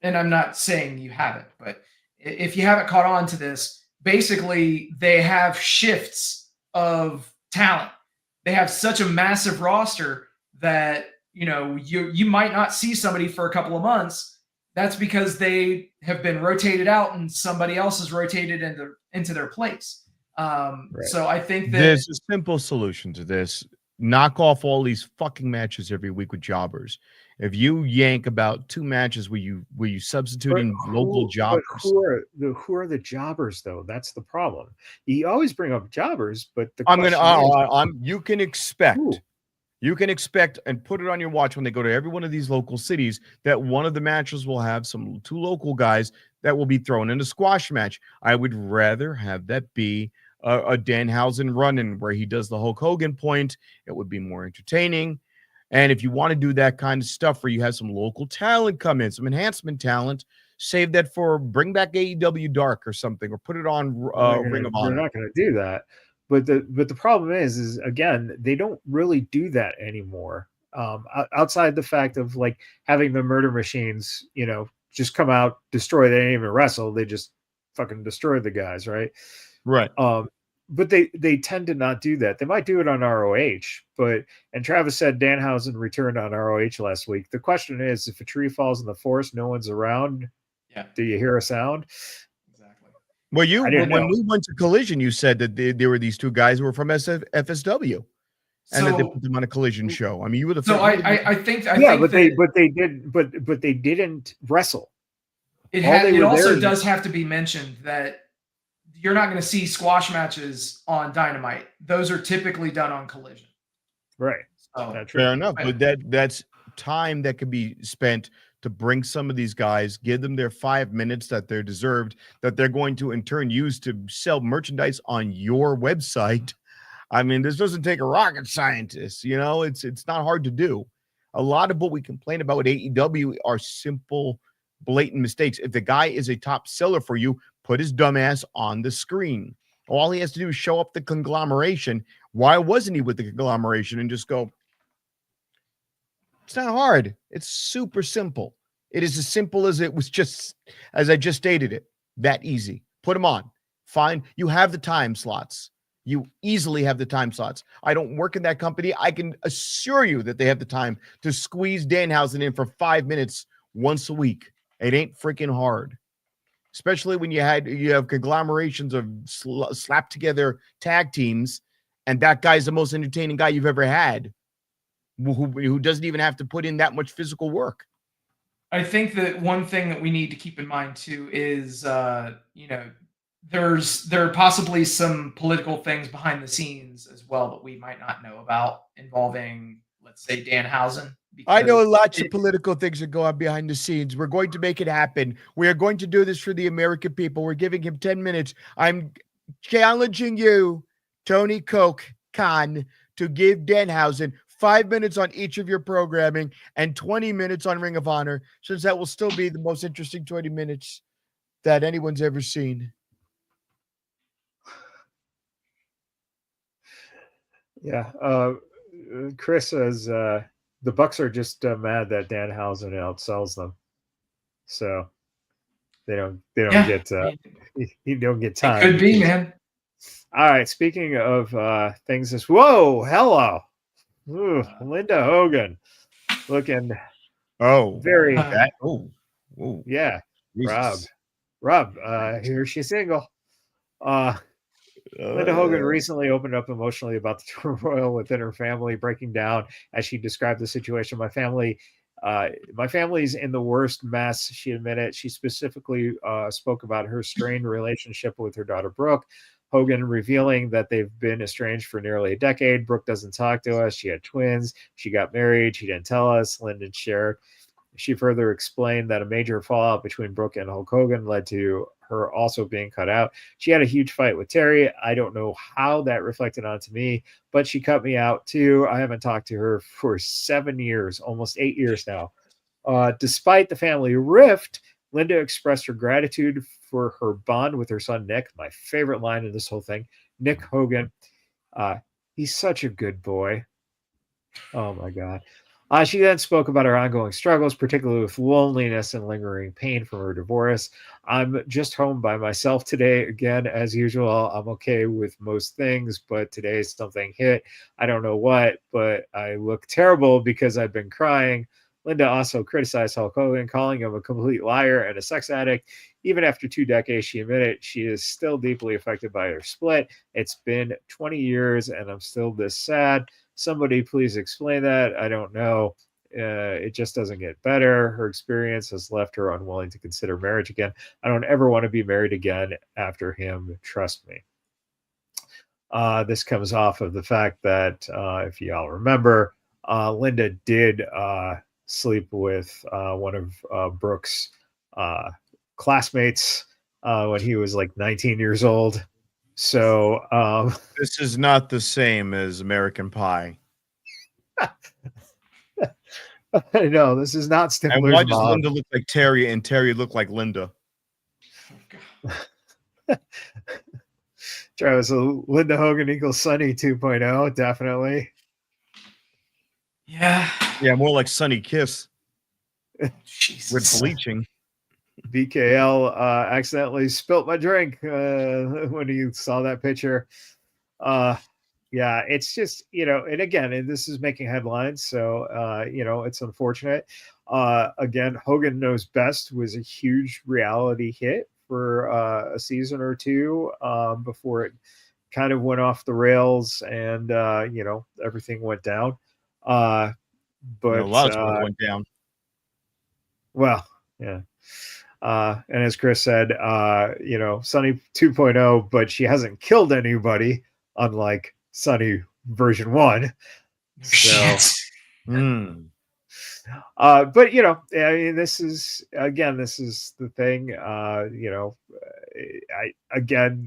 and I'm not saying you haven't, but if you haven't caught on to this, basically they have shifts of talent. They have such a massive roster that you might not see somebody for a couple of months. That's because they have been rotated out and somebody else is rotated into their place. Right. So I think that there's a simple solution to this. Knock off all these fucking matches every week with jobbers. If you yank about 2 matches where you substituting local jobbers, who are the jobbers though? That's the problem. You always bring up jobbers, but you can expect and put it on your watch when they go to every one of these local cities that one of the matches will have 2 local guys that will be thrown in a squash match. I would rather have that be a Danhausen run-in where he does the Hulk Hogan point. It would be more entertaining. And if you want to do that kind of stuff where you have some local talent come in, some enhancement talent, save that for bring back AEW Dark or something, or put it on Ring of Honor. They're not going to do that. But the problem is again, they don't really do that anymore. Outside the fact of like having the murder machines, just come out, destroy. They didn't even wrestle. They just fucking destroy the guys, right? Right. But they tend to not do that. They might do it on ROH, and Travis said Danhausen returned on ROH last week. The question is, if a tree falls in the forest, no one's around. Yeah. Do you hear a sound? Exactly. Well, when we went to Collision, you said that there were these 2 guys who were from FSW, and that they put them on a Collision show. I mean, you would have. So I think they didn't wrestle. It also does have to be mentioned that you're not going to see squash matches on Dynamite. Those are typically done on Collision. Right. Fair enough. But that's time that could be spent to bring some of these guys, give them their 5 minutes that they're deserved, that they're going to in turn use to sell merchandise on your website. I mean, this doesn't take a rocket scientist. It's not hard to do. A lot of what we complain about with AEW are simple blatant mistakes. If the guy is a top seller for you, put his dumb ass on the screen. All he has to do is show up the conglomeration. Why wasn't he with the conglomeration? And just go, it's not hard. It's super simple. It is as simple as it was, just as I just stated it. That easy. Put them on. Fine. You have the time slots. You easily have the time slots. I don't work in that company. I can assure you that they have the time to squeeze Danhausen in for 5 minutes once a week. It ain't freaking hard. Especially when you have conglomerations of slapped together tag teams, and that guy's the most entertaining guy you've ever had, who doesn't even have to put in that much physical work. I think that one thing that we need to keep in mind too is, there are possibly some political things behind the scenes as well that we might not know about involving, let's say, Danhausen. I know lots of political things that go on behind the scenes. We're going to make it happen. We are going to do this for the American people. We're giving him 10 minutes. I'm challenging you, Tony Khan, to give Danhausen 5 minutes on each of your programming and 20 minutes on Ring of Honor, since that will still be the most interesting 20 minutes that anyone's ever seen. Yeah. Chris says the Bucks are just mad that Danhausen outsells them, so they don't get you don't get time. It could be, man. All right. Speaking of things, hello, ooh, Linda Hogan, looking very yeah. Rob, here she's single. Linda Hogan recently opened up emotionally about the turmoil within her family, breaking down as she described the situation. My family's in the worst mess, she admitted. She specifically spoke about her strained relationship with her daughter, Brooke. Hogan revealing that they've been estranged for nearly a decade. Brooke doesn't talk to us. She had twins. She got married. She didn't tell us, Linda shared. She further explained that a major fallout between Brooke and Hulk Hogan led to her also being cut out. She had a huge fight with Terry. I don't know how that reflected onto me, but she cut me out too. I haven't talked to her for 7 years, almost 8 years now. Despite the family rift, Linda expressed her gratitude for her bond with her son, Nick. My favorite line in this whole thing, Nick Hogan. He's such a good boy. Oh my God. She then spoke about her ongoing struggles, particularly with loneliness and lingering pain from her divorce. I'm just home by myself today. Again, as usual, I'm okay with most things, but today something hit. I don't know what, but I look terrible because I've been crying. Linda also criticized Hulk Hogan, calling him a complete liar and a sex addict. Even after 2 decades, she admitted she is still deeply affected by her split. It's been 20 years and I'm still this sad. Somebody please explain that. I don't know. It just doesn't get better. Her experience has left her unwilling to consider marriage again. I don't ever want to be married again after him. Trust me. This comes off of the fact that, if y'all remember, Linda did sleep with one of Brooke's classmates when he was like 19 years old. So this is not the same as American Pie. No, this is not Stifler's And why does mom. Linda look like Terry and Terry look like Linda? Travis, so Linda Hogan equals Sunny 2.0, definitely. Yeah, more like Sunny Kiss Jesus. with bleaching. BKL accidentally spilt my drink when he saw that picture. Yeah, it's just, and again, and this is making headlines, so, it's unfortunate. Again, Hogan Knows Best was a huge reality hit for a season or two before it kind of went off the rails and, everything went down. But a lot of stuff went down. Well, yeah. And as Chris said, Sunny 2.0, but she hasn't killed anybody, unlike Sunny version 1. So, but I mean, this is the thing.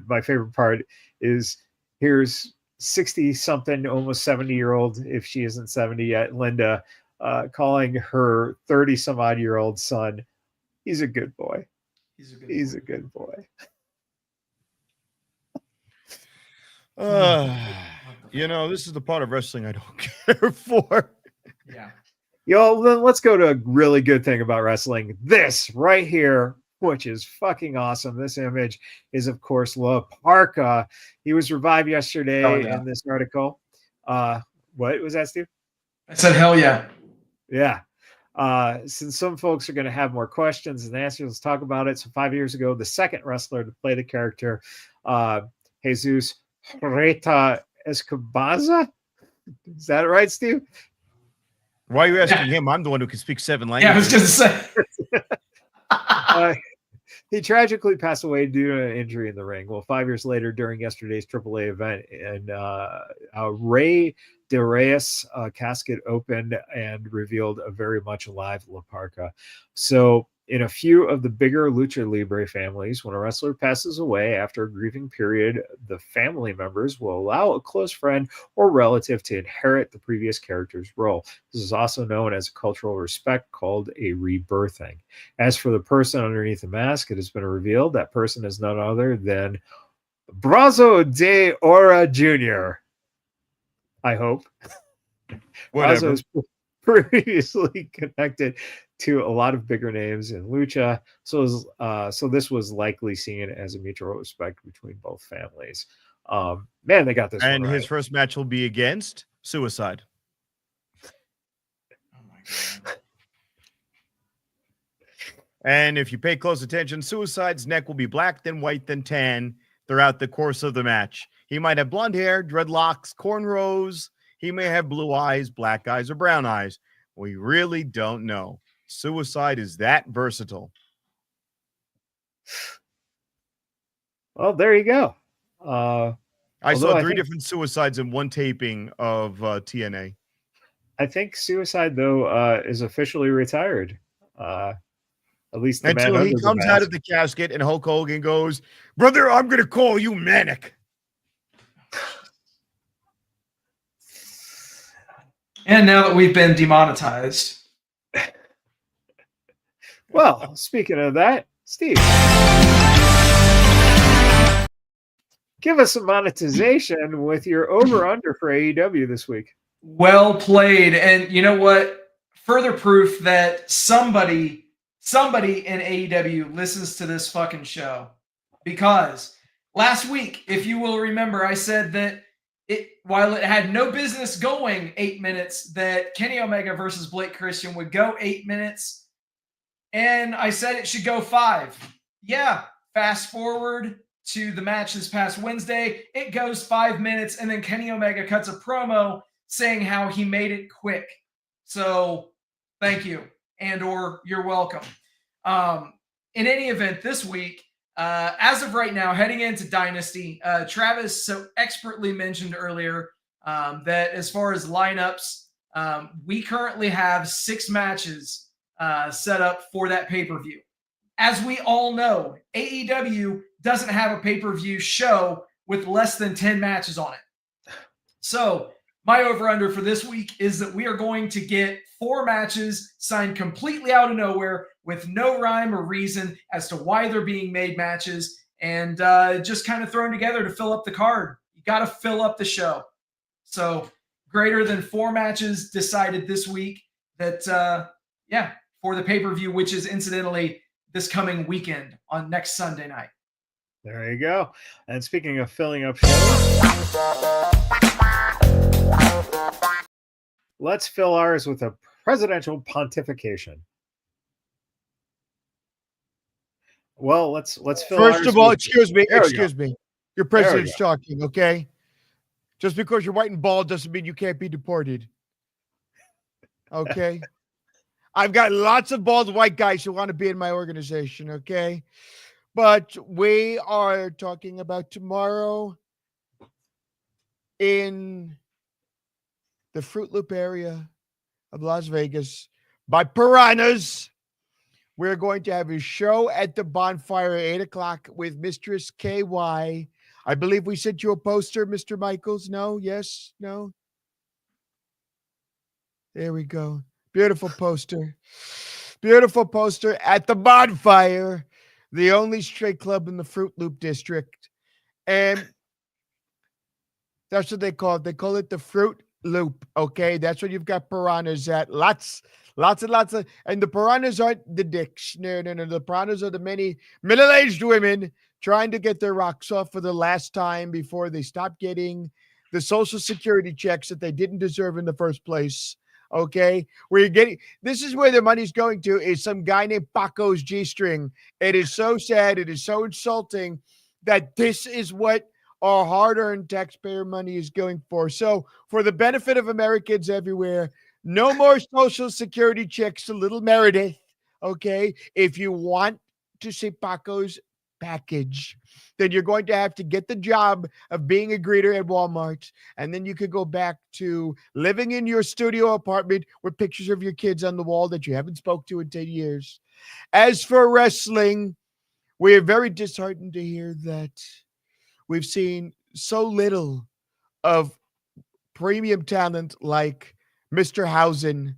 My favorite part is here's 60 something, almost 70-year-old, if she isn't 70 yet, Linda, calling her 30 some odd year old son He's a good boy. He's a good boy. This is the part of wrestling I don't care for. Yeah. Then let's go to a really good thing about wrestling. This right here, which is fucking awesome. This image is, of course, La Parka. He was revived yesterday in this article. What was that, Steve? I said, hell yeah. Yeah. Since some folks are going to have more questions and answers, let's talk about it. So 5 years ago, the second wrestler to play the character, Jesus Reta Escobaza. Is that right, Steve? Why are you asking him? I'm the one who can speak 7 languages. Yeah, I was going to say. He tragically passed away due to an injury in the ring. Well, 5 years later, during yesterday's AAA event, and Rey de Reyes casket opened and revealed a very much alive La Parka. So in a few of the bigger Lucha Libre families, when a wrestler passes away after a grieving period, the family members will allow a close friend or relative to inherit the previous character's role. This is also known as a cultural respect called a rebirthing. As for the person underneath the mask, it has been revealed that person is none other than Brazo de Ora Jr. I hope. Whatever. Brazo's previously connected to a lot of bigger names in Lucha, so this was likely seen as a mutual respect between both families. Man, they got this. And one his right. first match will be against Suicide. Oh my God. And if you pay close attention, Suicide's neck will be black, then white, then tan throughout the course of the match. He might have blonde hair, dreadlocks, cornrows. He may have blue eyes, black eyes, or brown eyes. We really don't know. Suicide is that versatile. Well, there you go. I saw 3 different Suicides in one taping of TNA. I think Suicide, though, is officially retired. At least the until he comes out of the casket and Hulk Hogan goes, "Brother, I'm going to call you Manic." And now that we've been demonetized. Well, speaking of that, Steve, give us some monetization with your over-under for AEW this week. Well played. And you know what? Further proof that somebody in AEW listens to this fucking show. Because last week, if you will remember, I said that while it had no business going 8 minutes, that Kenny Omega versus Blake Christian would go 8 minutes. And I said it should go 5. Yeah, fast forward to the match this past Wednesday. It goes 5 minutes, and then Kenny Omega cuts a promo saying how he made it quick. So thank you, and or you're welcome. In any event, this week, as of right now, heading into Dynasty, Travis so expertly mentioned earlier that as far as lineups, we currently have 6 matches set up for that pay-per-view. As we all know, AEW doesn't have a pay-per-view show with less than 10 matches on it. So my over-under for this week is that we are going to get 4 matches signed completely out of nowhere with no rhyme or reason as to why they're being made matches, and just kind of thrown together to fill up the card. You got to fill up the show. So greater than 4 matches decided this week that, for the pay-per-view, which is incidentally this coming weekend on next Sunday night. There you go. And speaking of filling up shows, let's fill ours with a presidential pontification. Well, let's fill. First of all, excuse me. Your president's talking, okay? Just because you're white and bald doesn't mean you can't be deported. Okay? I've got lots of bald white guys who want to be in my organization, okay? But we are talking about tomorrow in the Fruit Loop area of Las Vegas by Piranhas. We're going to have a show at the bonfire at 8 o'clock with Mistress KY. I believe we sent you a poster, Mr. Michaels. No? Yes? No? There we go. Beautiful poster. Beautiful poster at the Bonfire, the only straight club in the Fruit Loop district. And that's what they call it. They call it the Fruit Loop. Okay. That's what you've got piranhas at. Lots and lots of, and the piranhas aren't the dicks. No. The piranhas are the many middle-aged women trying to get their rocks off for the last time before they stop getting the Social Security checks that they didn't deserve in the first place. Okay. Where you're getting, this is where the money's going to, is some guy named Paco's G-string. It is so sad. It is so insulting that this is what our hard-earned taxpayer money is going for. So for the benefit of Americans everywhere, no more Social Security checks to little Meredith, okay? If you want to see Paco's package, then you're going to have to get the job of being a greeter at Walmart, and then you could go back to living in your studio apartment with pictures of your kids on the wall that you haven't spoke to in 10 years. As for wrestling, we are very disheartened to hear that we've seen so little of premium talent like Mr. Housen,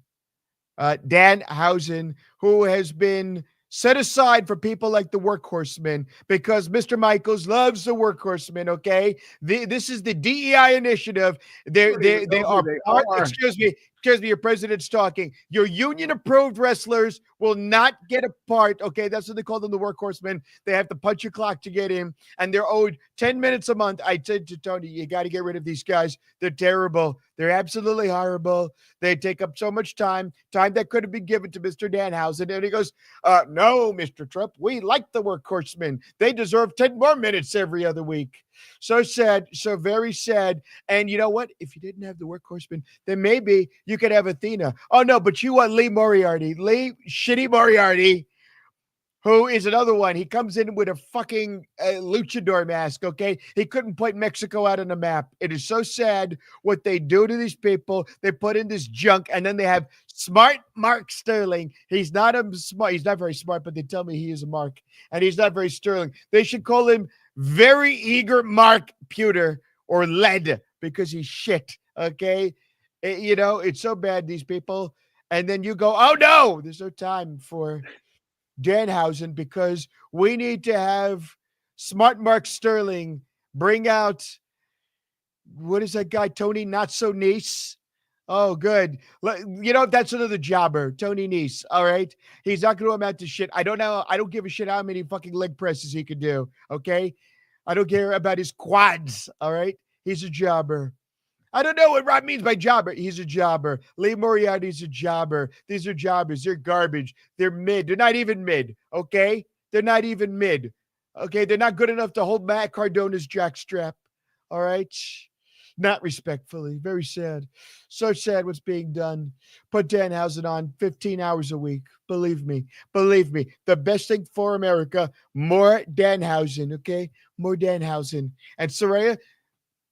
Dan Housen, who has been set aside for people like the Workhorsemen, because Mr. Michaels loves the Workhorsemen. Okay, this is the DEI initiative. They are part. Excuse me, your president's talking. Your union-approved wrestlers will not get a part. Okay, that's what they call them, the Workhorsemen. They have to punch your clock to get in, and they're owed 10 minutes a month. I said to Tony, you got to get rid of these guys. They're terrible. They're absolutely horrible. They take up so much time that could have been given to Mr. Danhausen. And he goes, no, Mr. Trump, we like the Workhorsemen. They deserve 10 more minutes every other week. So sad, so very sad. And you know what? If you didn't have the Workhorsemen, then maybe you could have Athena. Oh, no, but you want Lee Moriarty. Lee Shitty Moriarty, who is another one. He comes in with a fucking luchador mask, okay? He couldn't point Mexico out on the map. It is so sad what they do to these people. They put in this junk, and then they have smart Mark Sterling. He's not very smart, but they tell me he is a Mark, and he's not very sterling. They should call him very eager Mark Pewter or Lead, because he's shit, okay? It's so bad, these people. And then you go, oh, no, there's no time for Danhausen, because we need to have smart Mark Sterling bring out, what is that guy, Tony Not So Nice? Oh, good. That's another jobber, Tony Nese. All right. He's not going to amount to shit. I don't know. I don't give a shit how many fucking leg presses he could do. Okay. I don't care about his quads. All right. He's a jobber. I don't know what Rob means by jobber. He's a jobber. Lee Moriarty's a jobber. These are jobbers. They're garbage. They're mid. They're not even mid. Okay. They're not even mid. Okay. They're not good enough to hold Matt Cardona's jockstrap. All right. Not respectfully. Very sad. So sad what's being done. Put Danhausen on 15 hours a week. Believe me. The best thing for America, more Danhausen, okay? More Danhausen. And Soraya,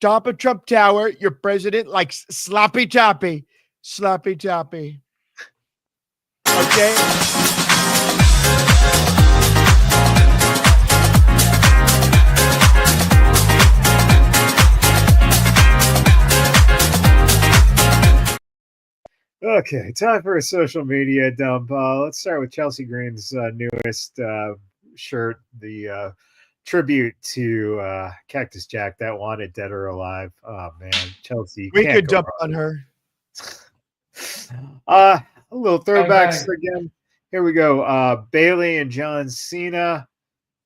top of Trump Tower, your president likes sloppy toppy. Sloppy toppy. Okay? Okay, time for a social media dump. Let's start with Chelsea Green's newest shirt, the tribute to Cactus Jack, that wanted dead or alive. Oh, man, Chelsea. We could dump on her. A little throwbacks again. Here we go. Bailey and John Cena.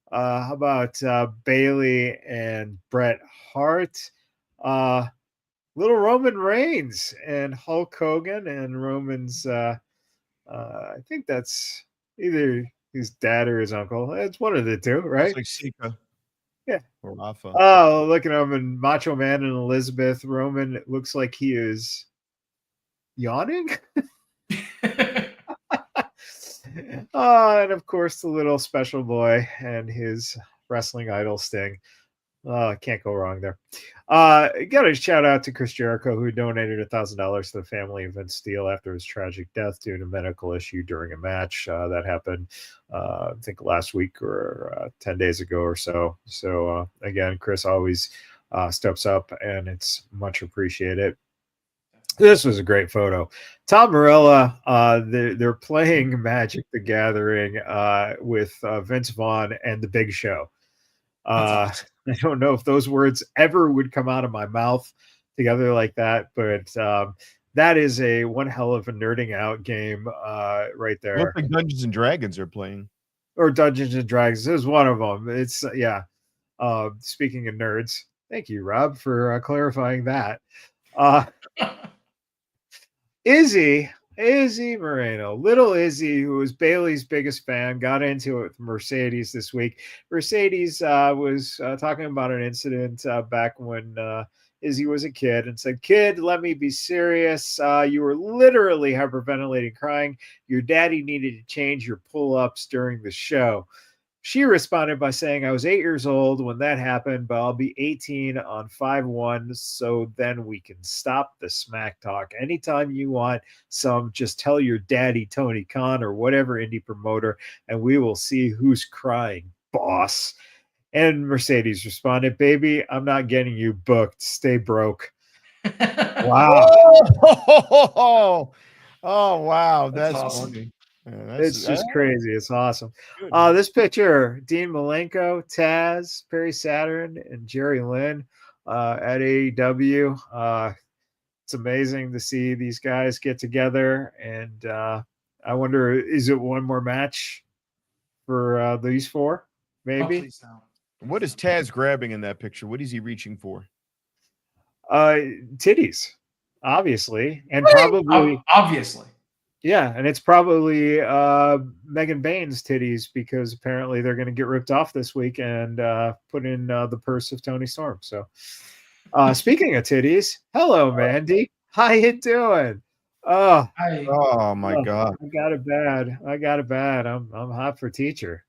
How about Bailey and Bret Hart? Little Roman Reigns and Hulk Hogan, and Roman's, I think that's either his dad or his uncle. It's one of the two, right? It's like Sika. Yeah. Or Rafa. Oh, look at him, and Macho Man and Elizabeth. Roman, it looks like he is yawning. And of course, the little special boy and his wrestling idol Sting. Can't go wrong there. Got a shout out to Chris Jericho, who donated $1,000 to the family of Vince Steele after his tragic death due to medical issue during a match that happened, I think last week or 10 days ago or so. So again, Chris always steps up, and it's much appreciated. This was a great photo. Tom Morella, they're playing Magic the Gathering with Vince Vaughn and The Big Show. Awesome. I don't know if those words ever would come out of my mouth together like that, but that is a one hell of a nerding out game right there. Looks like Dungeons and Dragons are playing. Or Dungeons and Dragons is one of them. It's speaking of nerds, thank you, Rob, for clarifying that. Izzy Moreno, little Izzy, who was Bailey's biggest fan, got into it with Mercedes this week. Mercedes was talking about an incident back when Izzy was a kid and said, "Kid, let me be serious. You were literally hyperventilating, crying. Your daddy needed to change your pull-ups during the show." She responded by saying, "I was 8 years old when that happened, but I'll be 18 on 5/1, so then we can stop the smack talk. Anytime you want some, just tell your daddy, Tony Khan, or whatever indie promoter, and we will see who's crying, boss." And Mercedes responded, "Baby, I'm not getting you booked. Stay broke." Wow. Oh, wow. That's awesome. funny. It's just crazy. It's awesome. This picture, Dean Malenko, Taz, Perry Saturn, and Jerry Lynn at AEW. It's amazing to see these guys get together. And I wonder, is it one more match for these four? Maybe. What is Taz grabbing in that picture? What is he reaching for? Titties, obviously. And probably. Obviously. Yeah, and it's probably Megan Bain's titties, because apparently they're going to get ripped off this week and put in the purse of Tony Storm. So, speaking of titties, hello, Mandy. How you doing? Oh my God! I got it bad. I'm hot for teacher.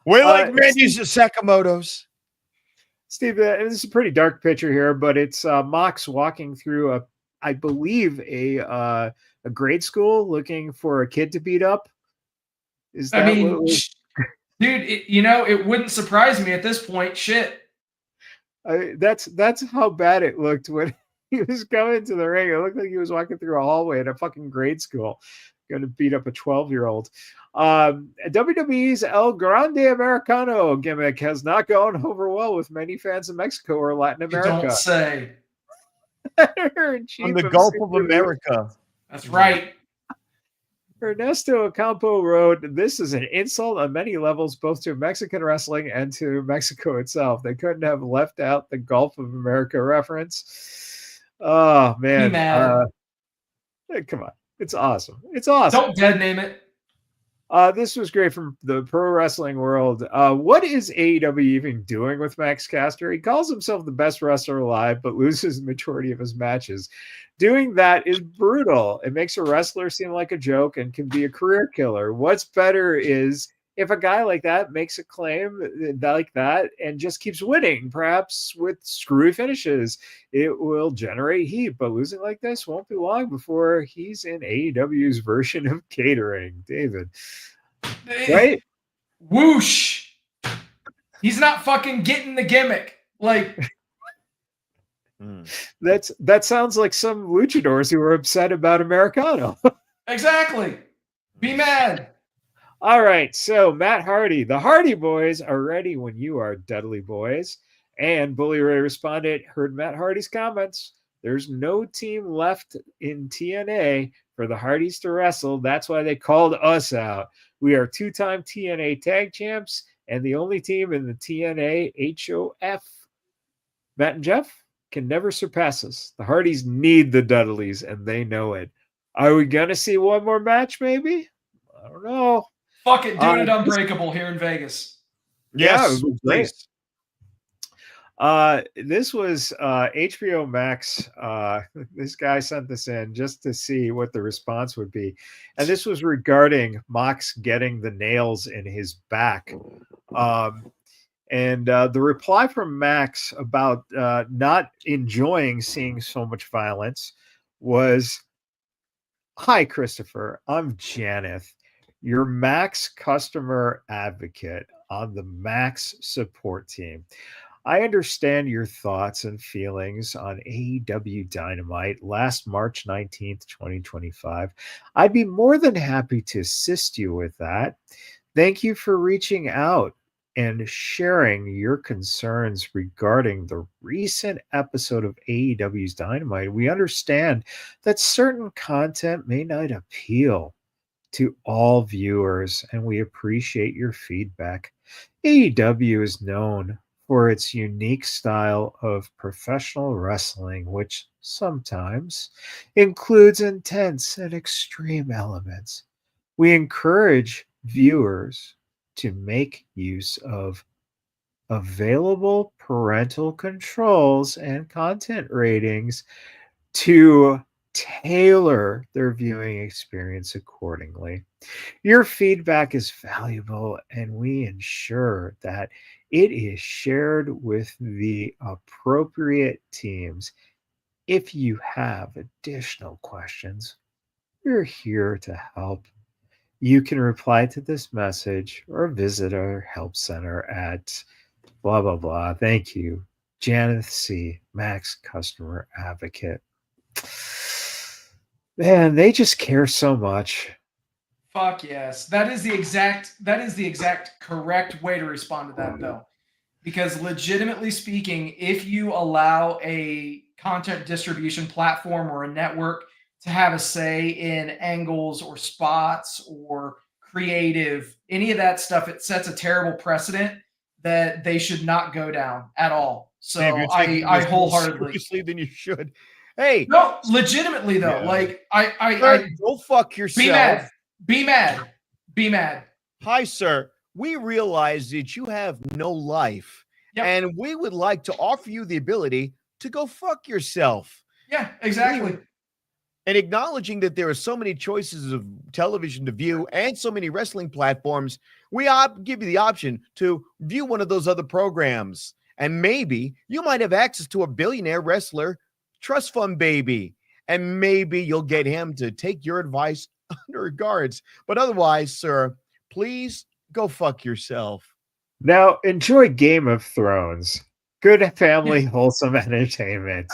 We like Mandy's Sakamoto's. Steve, this is a pretty dark picture here, but it's Mox walking through I believe a grade school looking for a kid to beat up. Is that dude, it wouldn't surprise me at this point. Shit. That's how bad it looked when he was coming to the ring. It looked like he was walking through a hallway in a fucking grade school, going to beat up a 12-year-old. WWE's El Grande Americano gimmick has not gone over well with many fans in Mexico or Latin America. You don't say. On the Gulf of America. That's right. Ernesto Ocampo wrote, "This is an insult on many levels, both to Mexican wrestling and to Mexico itself. They couldn't have left out the Gulf of America reference." Oh, man. Come on. It's awesome. Don't dead name it. This was great from the pro wrestling world. What is AEW even doing with Max Caster? He calls himself the best wrestler alive, but loses the majority of his matches. Doing that is brutal. It makes a wrestler seem like a joke and can be a career killer. What's better is if a guy like that makes a claim like that and just keeps winning, perhaps with screwy finishes, it will generate heat. But losing like this won't be long before he's in AEW's version of catering. David, right? Whoosh. He's not fucking getting the gimmick. Like, that sounds like some luchadors who are upset about Americano. Exactly. Be mad. All right, so Matt Hardy, the Hardy Boys are ready when you are, Dudley Boys. And Bully Ray responded, heard Matt Hardy's comments. There's no team left in TNA for the Hardys to wrestle. That's why they called us out. We are 2-time TNA tag champs and the only team in the TNA HOF. Matt and Jeff can never surpass us. The Hardys need the Dudleys, and they know it. Are we going to see one more match, maybe? I don't know. Fuck it, doing it Unbreakable here in Vegas. Yes, please. This was HBO Max. This guy sent this in just to see what the response would be. And this was regarding Mox getting the nails in his back. And the reply from Max about not enjoying seeing so much violence was, "Hi, Christopher. I'm Janeth, your Max customer advocate on the Max support team. I understand your thoughts and feelings on AEW Dynamite last March 19th, 2025. I'd be more than happy to assist you with that. Thank you for reaching out and sharing your concerns regarding the recent episode of AEW's Dynamite. We understand that certain content may not appeal to all viewers, and we appreciate your feedback. AEW is known for its unique style of professional wrestling, which sometimes includes intense and extreme elements. We encourage viewers to make use of available parental controls and content ratings to tailor their viewing experience accordingly. Your feedback is valuable, and we ensure that it is shared with the appropriate teams. If you have additional questions, we're here to help. You can reply to this message or visit our help center at blah, blah, blah. Thank you, Janeth C., Max Customer Advocate. Man, they just care so much. Fuck yes. That is the exact correct way to respond to that, though. Because legitimately speaking, if you allow a content distribution platform or a network to have a say in angles or spots or creative, any of that stuff, it sets a terrible precedent that they should not go down at all. So I wholeheartedly seriously than you should. Hey, no, legitimately though, like I go fuck yourself. Be mad. Hi, sir. We realize that you have no life, and we would like to offer you the ability to go fuck yourself. Yeah, exactly. And acknowledging that there are so many choices of television to view and so many wrestling platforms, we give you the option to view one of those other programs. And maybe you might have access to a billionaire wrestler trust fund baby. And maybe you'll get him to take your advice under regards. But otherwise, sir, please go fuck yourself. Now, enjoy Game of Thrones. Good family, wholesome entertainment.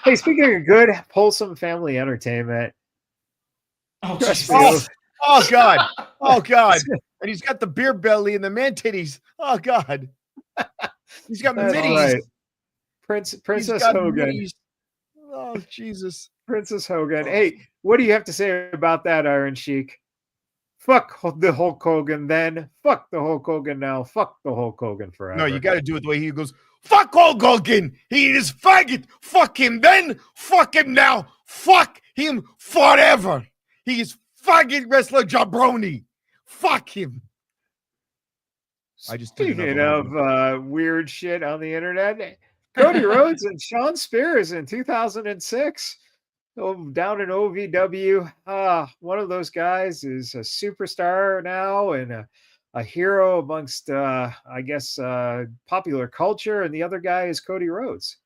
Hey, speaking of good, wholesome family entertainment. Oh, God. Oh, God. And he's got the beer belly and the man titties. Oh, God. He's got middies. Right. Princess Hogan. Middies. Oh, Jesus. Princess Hogan. Hey, what do you have to say about that, Iron Sheik? Fuck the Hulk Hogan then. Fuck the Hulk Hogan now. Fuck the Hulk Hogan forever. No, you got to do it the way he goes. Fuck Hulk Hogan. He is faggot. Fuck him then. Fuck him now. Fuck him forever. He is faggot wrestler jabroni. Fuck him. I just Speaking of weird shit on the internet, Cody Rhodes and Sean Spears in 2006. Down in OVW. One of those guys is a superstar now and a hero amongst, I guess, popular culture. And the other guy is Cody Rhodes.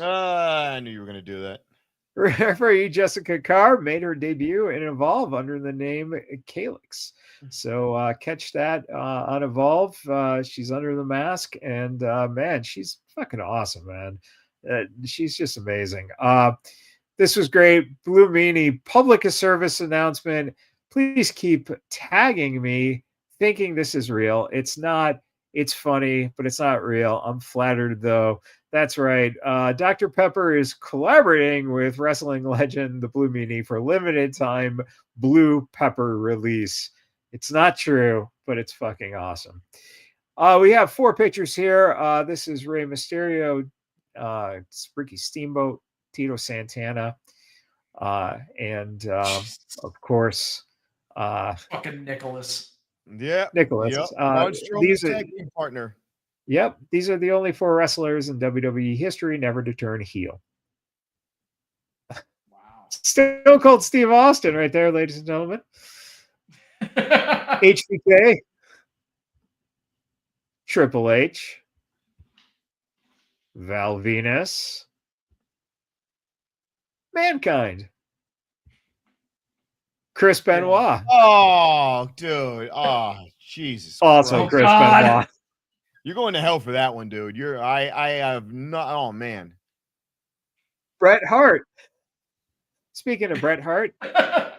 I knew you were going to do that. Referee Jessica Carr made her debut in Evolve under the name Calyx. So catch that on Evolve. She's under the mask. And, man, she's fucking awesome, man. She's just amazing. This was great. Blue Meanie, public service announcement. Please keep tagging me thinking this is real. It's not. It's funny, but it's not real. I'm flattered, though. That's right. Dr. Pepper is collaborating with wrestling legend, the Blue Meanie, for limited time Blue Pepper release. It's not true, but it's fucking awesome. We have 4 pictures here. This is Rey Mysterio, Ricky Steamboat, Tito Santana, and of course, fucking Nicholas. Yeah, Nicholas. Yep. These are partner. Yep, these are the only 4 wrestlers in WWE history never to turn heel. Wow. Stone Cold Steve Austin, right there, ladies and gentlemen. HBK, Triple H, Val Venus, Mankind, Chris Benoit. Oh, dude. Oh, Jesus. Also, Chris Benoit. You're going to hell for that one, dude. I have not. Oh man. Bret Hart. Speaking of Bret Hart,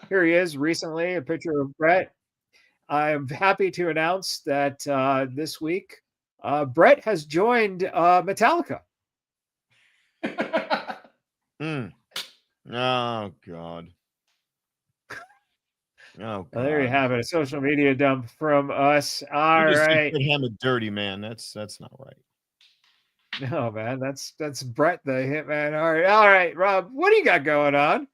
here he is recently, a picture of Bret. I'm happy to announce that this week, Bret has joined Metallica. Oh, God. Oh, God. Well, there you have it. A social media dump from us. All right. Him dirty, man. That's not right. No, man. That's Bret the Hitman Hart. All right, Rob, what do you got going on?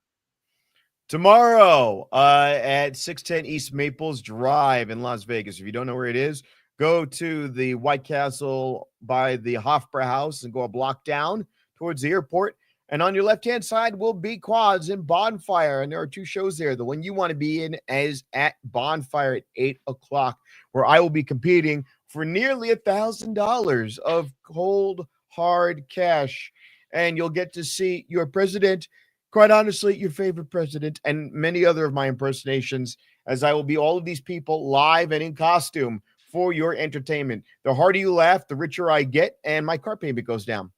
Tomorrow at 610 East Maples Drive in Las Vegas. If you don't know where it is, go to the White Castle by the Hofbrauhaus and go a block down towards the airport. And on your left-hand side will be Quads and Bonfire. And there are 2 shows there. The one you want to be in is at Bonfire at 8 o'clock, where I will be competing for nearly $1,000 of cold, hard cash. And you'll get to see your president, quite honestly, your favorite president, and many other of my impersonations, as I will be all of these people live and in costume for your entertainment. The harder you laugh, the richer I get, and my car payment goes down.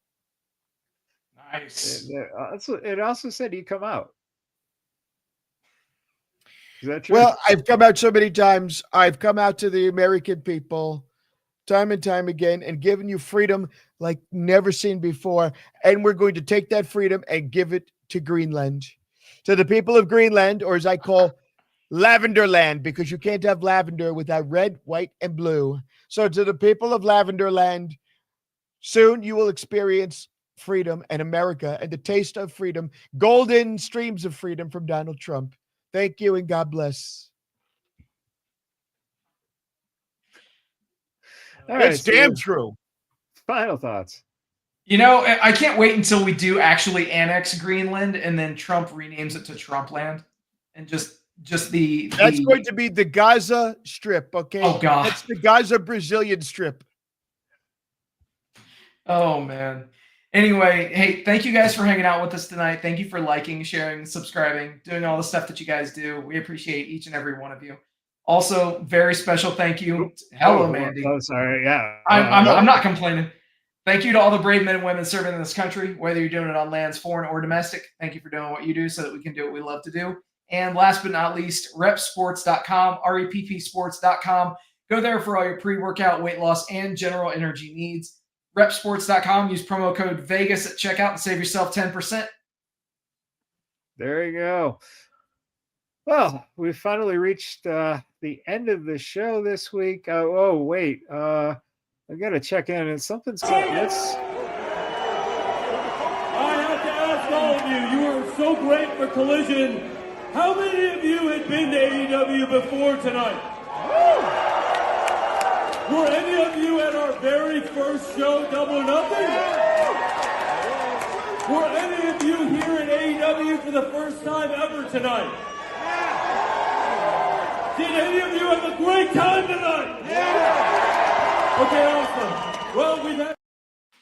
Nice. It also said you come out. Is that true? Well, I've come out so many times. I've come out to the American people time and time again and given you freedom like never seen before. And we're going to take that freedom and give it to Greenland, to the people of Greenland, or as I call Lavender Land, because you can't have lavender without red, white, and blue. So to the people of Lavender Land, soon you will experience freedom and America and the taste of freedom, golden streams of freedom from Donald Trump. Thank you and God bless. All right, it's damn true. Final thoughts. You know, I can't wait until we do actually annex Greenland and then Trump renames it to Trumpland and just that's going to be the Gaza Strip, okay? Oh God, that's the Gaza Brazilian Strip. Oh man. Anyway, hey, thank you guys for hanging out with us tonight. Thank you for liking, sharing, subscribing, doing all the stuff that you guys do. We appreciate each and every one of you. Also, very special thank you. Hello, Mandy. Oh, sorry. Yeah. I'm not complaining. Thank you to all the brave men and women serving in this country, whether you're doing it on lands, foreign or domestic. Thank you for doing what you do so that we can do what we love to do. And last but not least, repsports.com, reppsports.com. Go there for all your pre-workout, weight loss, and general energy needs. Repsports.com. Use promo code Vegas at checkout and save yourself 10%. There you go. Well, we finally reached the end of the show this week. Oh, wait. I got to check in and something's going. Let's. I have to ask all of you. You were so great for Collision. How many of you had been to AEW before tonight? Were any of you at our very first show, Double or Nothing? Were any of you here at AEW for the first time ever tonight? Did any of you have a great time tonight? Okay, awesome. Well, we've had.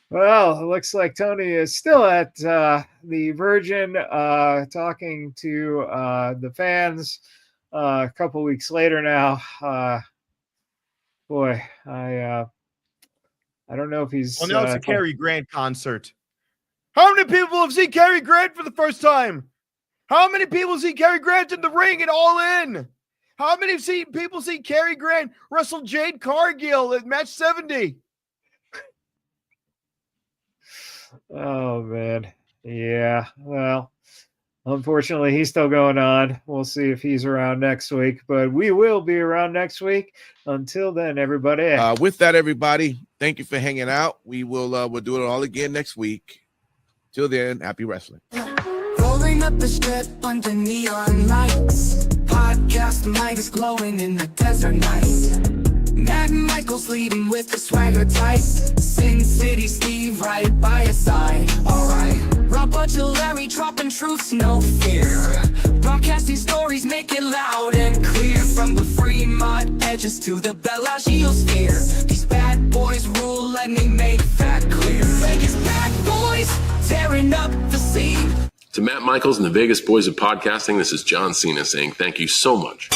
Well, it looks like Tony is still at the Virgin talking to the fans a couple weeks later now. Boy, I don't know if he's. Well, now it's a Cary Grant concert. How many people have seen Cary Grant for the first time? How many people see Cary Grant in the ring and All In? How many people see Cary Grant wrestle Jade Cargill at match 70? Oh, man. Yeah, well, unfortunately, he's still going on. We'll see if he's around next week, but we will be around next week. Until then, everybody. With that, everybody, thank you for hanging out. We'll do it all again next week. Till then, happy wrestling. Rolling up the strip under neon lights. Podcast mic is glowing in the desert night. Matt Michaels leading with the swagger tight. Sin City Steve right by your side. Alright, Rob Butcher, Larry dropping truths, no fear. Broadcasting stories, make it loud and clear. From the Fremont edges to the Bellagio sphere. These bad boys rule, let me make that clear. Vegas bad boys, tearing up the scene. To Matt Michaels and the Vegas Boys of Podcasting, this is John Cena saying thank you so much